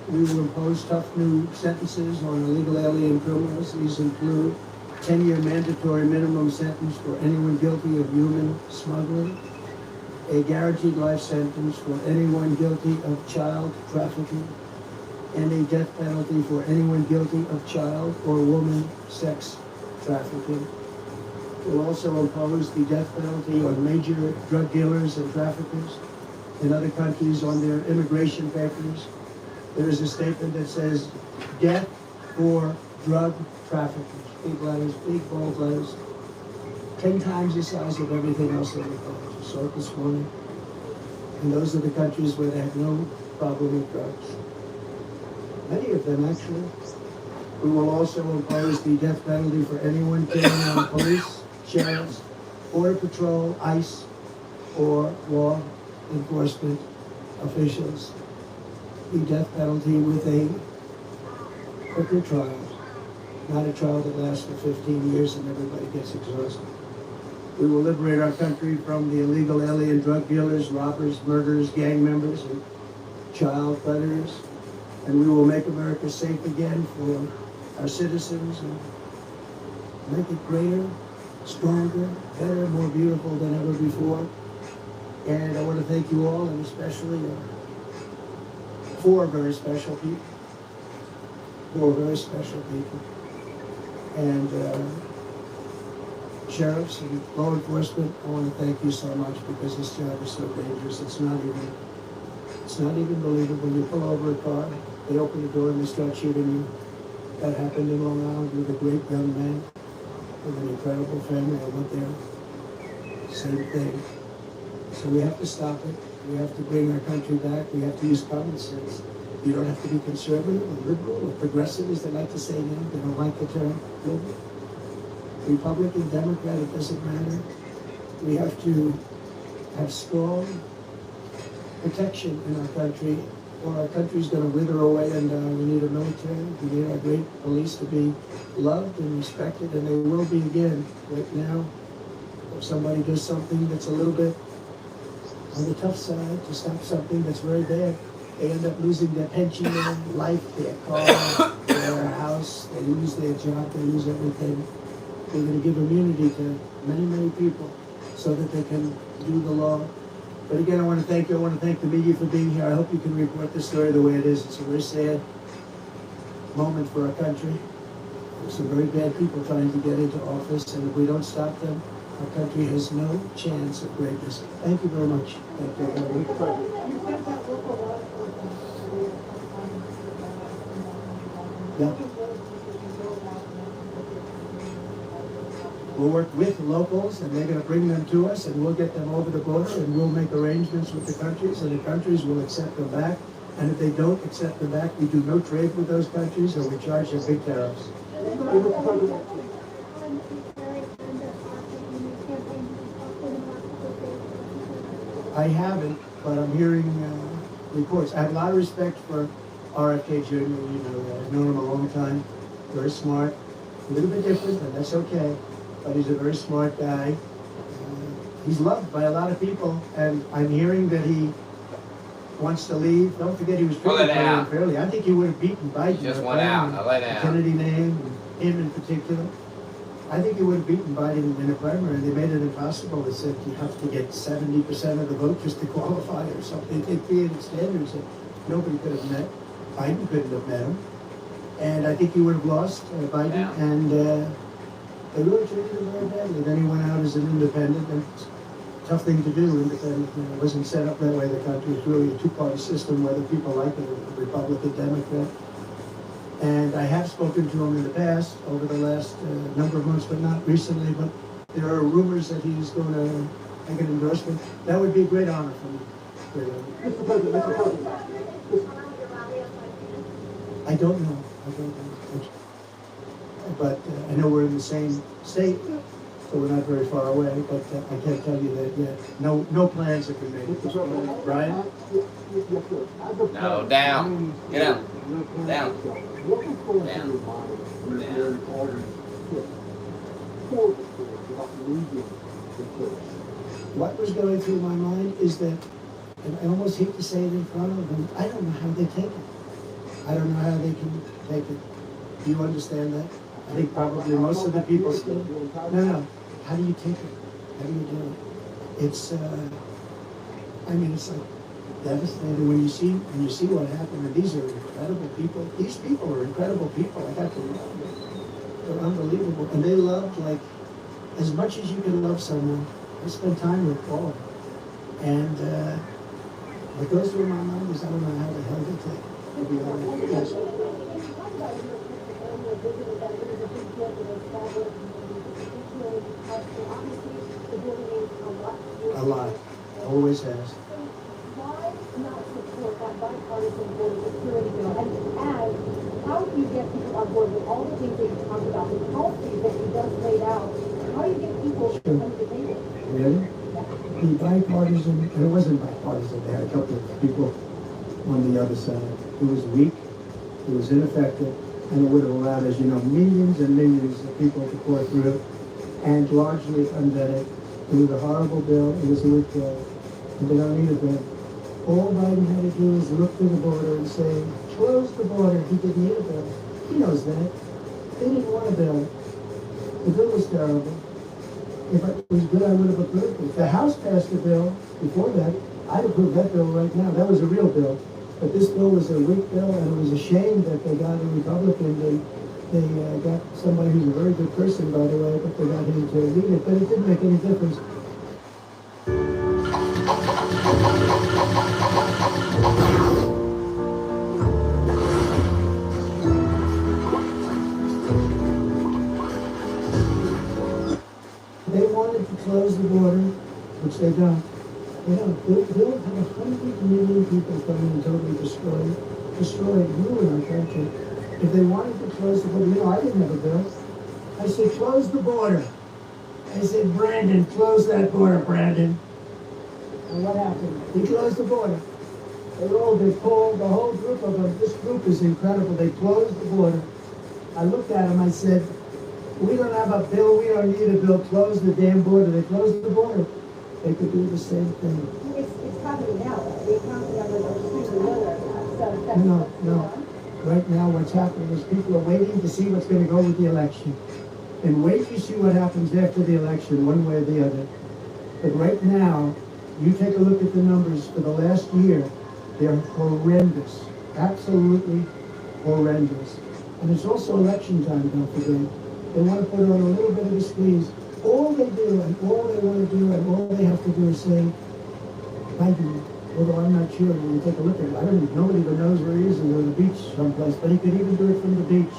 We will impose tough new sentences on illegal alien criminals. These include 10-year mandatory minimum sentence for anyone guilty of human smuggling, a guaranteed life sentence for anyone guilty of child trafficking, and a death penalty for anyone guilty of child or woman sex trafficking. We'll also impose the death penalty on major drug dealers and traffickers in other countries on their immigration papers. There is a statement that says, death for drug traffickers. Big letters, big bold letters. 10 times the size of everything else in the college. I saw it this morning. And those are the countries where they have no problem with drugs. Many of them, actually. We will also impose the death penalty for anyone killing on police, sheriffs, border patrol, ICE, or law enforcement officials. The death penalty with a quicker trial, not a trial that lasts for 15 years and everybody gets exhausted. We will liberate our country from the illegal alien drug dealers, robbers, murderers, gang members, and child predators. And we will make America safe again for our citizens and make it greater, stronger, better, more beautiful than ever before. And I want to thank you all, and especially four very special people. Four very special people. And sheriffs and law enforcement, I want to thank you so much because this job is so dangerous. It's not even believable. You pull over a car, they open the door and they start shooting you. That happened in Long Island with a great young man with an incredible family. I went there. Same thing. So we have to stop it. We have to bring our country back. We have to use common sense. You don't have to be conservative or liberal or progressive, as they like to say now. They don't like the term liberal. Republican, Democrat, it doesn't matter. We have to have strong protection in our country, or our country's going to wither away and we need a military. We need our great police to be loved and respected, and they will be again. Right now, if somebody does something that's a little bit on the tough side to stop something that's very bad, they end up losing their pension, their life, their car, their house, they lose their job, they lose everything. We're going to give immunity to many, many people so that they can do the law. But again, I want to thank you. I want to thank the media for being here. I hope you can report this story the way it is. It's a very sad moment for our country. There's some very bad people trying to get into office, and if we don't stop them, our country has no chance of greatness. Thank you very much. Thank you, everybody. Yeah. We'll work with locals, and they're going to bring them to us, and we'll get them over the border, and we'll make arrangements with the countries, and the countries will accept them back. And if they don't accept them back, we do no trade with those countries, or we charge them big tariffs. I haven't, but I'm hearing reports. I have a lot of respect for RFK Jr. You know, I've known him a long time. Very smart, a little bit different, and that's okay. But he's a very smart guy. He's loved by a lot of people, and I'm hearing that he wants to leave. Don't forget he was treated very unfairly. I think he would have beaten Biden. He just went out. Now lay down. Kennedy name, him in particular. I think he would have beaten Biden in a primary, and they made it impossible. They said you have to get 70% of the vote just to qualify or something. They created standards that nobody could have met. Biden couldn't have met him. And I think he would have lost Biden, and they really treated him very badly. Then he went out as an independent, and it's a tough thing to do, independent. You know, it wasn't set up that way. The country was really a two-party system, whether people like it, a Republican, Democrat. And I have spoken to him in the past, over the last number of months, but not recently. But there are rumors that he's going to make an endorsement. That would be a great honor for me. Mr. President. I don't know. But I know we're in the same state, so we're not very far away. But I can't tell you that yet. No plans have been made. Brian? No, down. Get out. Down. What was going through my mind is that, and I almost hate to say it in front of them, I don't know how they take it. I don't know how they can take it. Do you understand that? I think probably most of the people still. No. How do you take it? How do you do it? It's, I mean, it's like devastating when you see what happened. And these are incredible people. These people are incredible people. I got to know them. They're unbelievable. And they loved, like, as much as you can love someone. I spent time with all of them. And what goes through my mind is I don't know how the hell they take it. To be honest. Yes. A lot. Always has. Why not support that bipartisan border security bill? And how do you get people on board with all the things that you talked about, the policies that you just laid out? How do you get people to come to the table? Really? The bipartisan, and it wasn't bipartisan, they had a couple of people on the other side. It was weak, it was ineffective, and it would have allowed, as you know, millions and millions of people to pour through, and largely unvetted. It was a horrible bill, it was a weak bill, and they don't need a bill. All Biden had to do is look to the border and say, close the border. He didn't need a bill. He knows that. They didn't want a bill. The bill was terrible. If it was good, I would have approved it. If the House passed a bill before that, I'd approve that bill right now. That was a real bill. But this bill was a weak bill, and it was a shame that they got a Republican. They got somebody who's a very good person, by the way, but they got him to lead it. But it didn't make any difference. They wanted to close the border, which they don't. They don't. They'll have 100 million people coming and totally destroy, ruin our country. If they wanted to close the border, you know, I didn't have a bill. I said, close the border. I said, Brandon, close that border, Brandon. And what happened? He closed the border. They pulled the whole group of them. This group is incredible. They closed the border. I looked at them, I said, we don't have a bill, we don't need a bill, close the damn border. They closed the border. They could do the same thing. It's happening now. The economy numbers are extremely low. No. Right now what's happening is people are waiting to see what's going to go with the election. And wait to see what happens after the election, one way or the other. But right now, you take a look at the numbers for the last year, they're horrendous. Absolutely horrendous. And it's also election time, don't forget. They want to put on a little bit of a squeeze. All they do and all they want to do and all they have to do is say, Biden, although I'm not sure when you take a look at it, nobody even knows where he is. He's on the beach someplace, but he could even do it from the beach.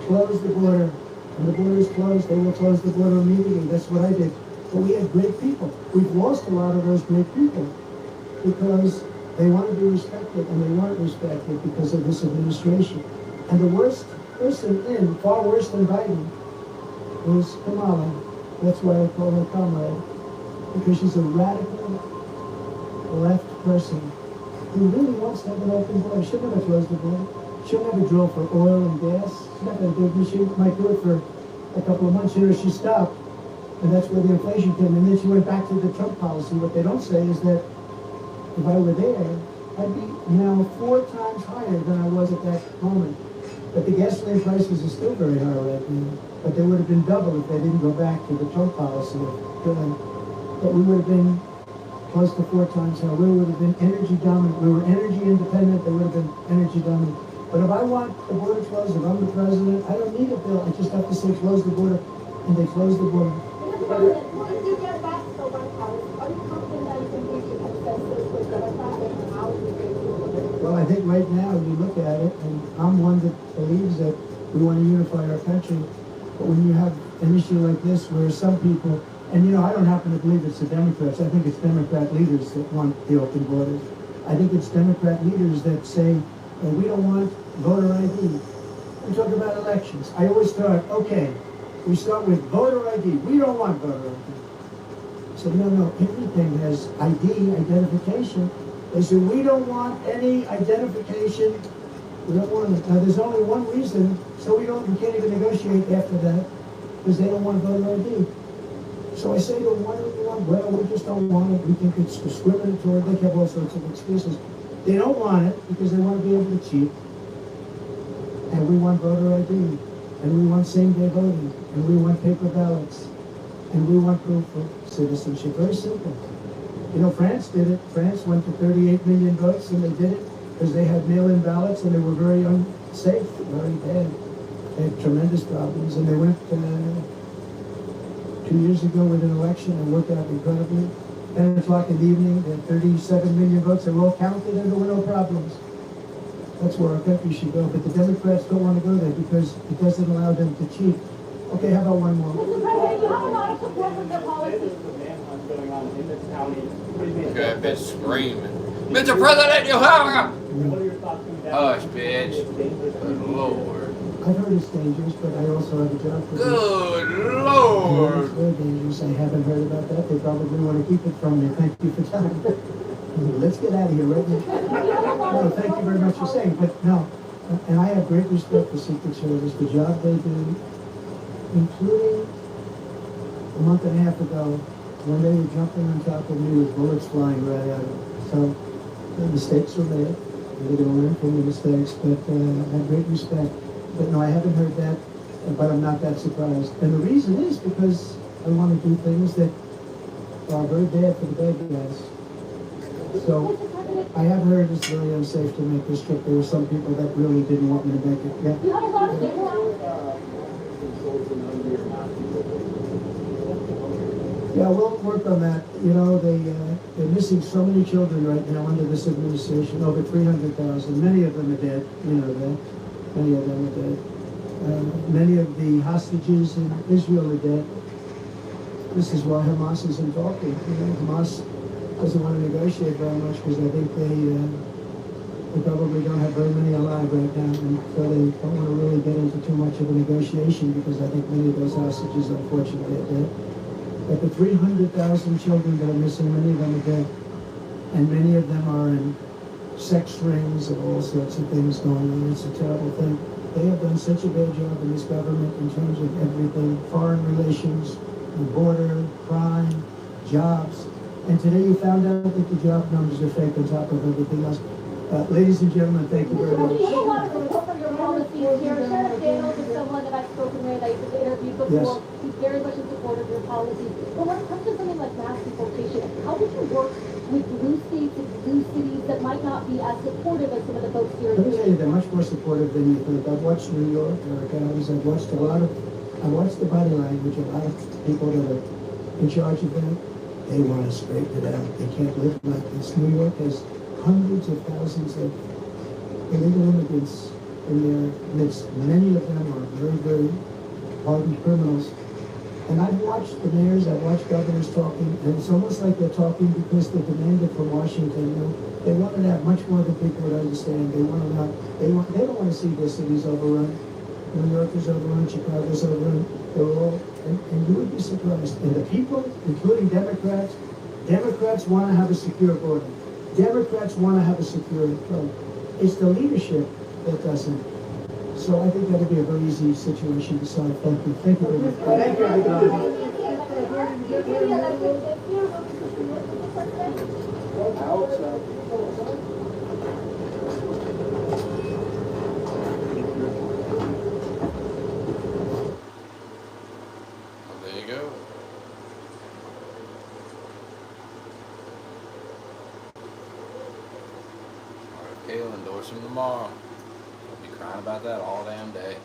Close the border. When the border is closed, they will close the border immediately. That's what I did. But we had great people. We've lost a lot of those great people because they want to be respected and they weren't respected because of this administration. And the worst person in, far worse than Biden, was Kamala. That's why I call her comrade, because she's a radical left person who really wants to have an open border. She'll never close the border. She'll never drill for oil and gas. She's not going to do it. She might do it for a couple of months. She stopped, and that's where the inflation came. And then she went back to the Trump policy. What they don't say is that if I were there, I'd be now 4 times higher than I was at that moment. But the gasoline prices are still very high right now. But they would have been double if they didn't go back to the Trump policy of drilling. But we would have been close to 4 times higher. We would have been energy dominant. We were energy independent. They would have been energy dominant. But if I want the border closed, if I'm the president, I don't need a bill. I just have to say close the border, and they close the border. What did you get back to the White House? Are you confident that you can reach a consensus with Democrats and how you can do it? Well, I think right now you look at it, and I'm one that believes that we want to unify our country. But when you have an issue like this where some people, and you know, I don't happen to believe it's the Democrats. I think it's Democrat leaders that want the open borders. I think it's Democrat leaders that say, well, we don't want voter ID. We talk about elections. I always start, okay, we start with voter ID. We don't want voter ID. So no, everything has ID, identification. They say, we don't want any identification. We don't want it. Now, there's only one reason, so we can't even negotiate after that, because they don't want voter ID. So I say to them, why don't you want? Well, we just don't want it. We think it's discriminatory. They have all sorts of excuses. They don't want it because they want to be able to cheat. And we want voter ID. And we want same-day voting. And we want paper ballots. And we want proof of citizenship. Very simple. You know, France did it. France went to 38 million votes, and they did it because they had mail-in ballots, and they were very unsafe, very bad. They had tremendous problems, and they went 2 years ago with an election and worked out incredibly. 10 o'clock in the evening, they had 37 million votes. They were all counted, and there were no problems. That's where our country should go. But the Democrats don't want to go there because it doesn't allow them to cheat. Okay, how about one more? Mr. President, you have a lot of support for their policies. That bitch screaming. Mr. President, you have a... Hush, bitch. Good Lord. I've heard it's dangerous, but I also have a job for Good Lord. It's very dangerous. I haven't heard about that. They probably want to keep it from me. Thank you for telling me. Let's get out of here right now. No, thank you very much for saying, but no. And I have great respect for Secret Service, the job they do, including a month and a half ago when they were jumping on top of me with bullets flying right at them. So the mistakes were made. They're going to learn from the mistakes, but I have great respect. But no, I haven't heard that, but I'm not that surprised. And the reason is because I want to do things that are very bad for the bad guys. So I have heard it's very unsafe to make this trip. There were some people that really didn't want me to make it. Yeah. You have a lot of people. Yeah, we'll work on that. You know, they're missing so many children right now under this administration, over 300,000. Many of them are dead. You know that. Many of them are dead. Many of the hostages in Israel are dead. This is why Hamas isn't talking. You know, Hamas doesn't want to negotiate very much because I think they probably don't have very many alive right now, and so they don't want to really get into too much of a negotiation because I think many of those hostages, unfortunately, are dead. But the 300,000 children that are missing, many of them are dead, and many of them are in sex rings and all sorts of things going on. It's a terrible thing. They have done such a bad job in this government in terms of everything: foreign relations, the border, crime, jobs. And today you found out that the job numbers are fake on top of everything else. Ladies and gentlemen, thank you very much. You have a lot of support for your policies here. Sheriff Daniels is someone that I've spoken with. I interviewed before. Yes. He's very much in support of your policies. But when it comes to something like mass deportation, how would you work with blue states and blue cities that might not be as supportive as some of the folks here? Let me tell you, they're much more supportive than you think. I've watched New York, I've watched the body language of a lot of people that are in charge of them. They want to straighten it out. They can't live like this. New York has hundreds of thousands of illegal immigrants in their midst. Many of them are very, very hardened criminals. And I've watched the mayors, I've watched governors talking, and it's almost like they're talking because they demand it from Washington. You know, they want to have much more than people would understand. They want to not. They don't want to see their cities overrun. New York is overrun. Chicago's overrun. They're all, and you would be surprised. And the people, including Democrats want to have a secure border. Democrats want to have a secure front. It's the leadership that doesn't. So I think that'll be a very easy situation to solve. Thank you. Thank you very much. Thank you, everybody. I hope so. Well, there you go. Kayla endorse him tomorrow. I'll be crying about that all damn day.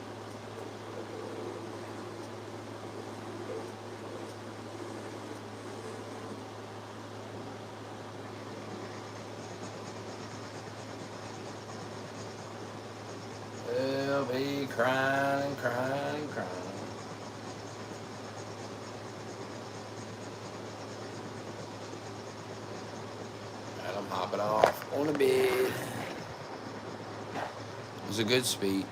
They'll be crying and crying and crying. And I'm hopping off on the bed. It was a good speech.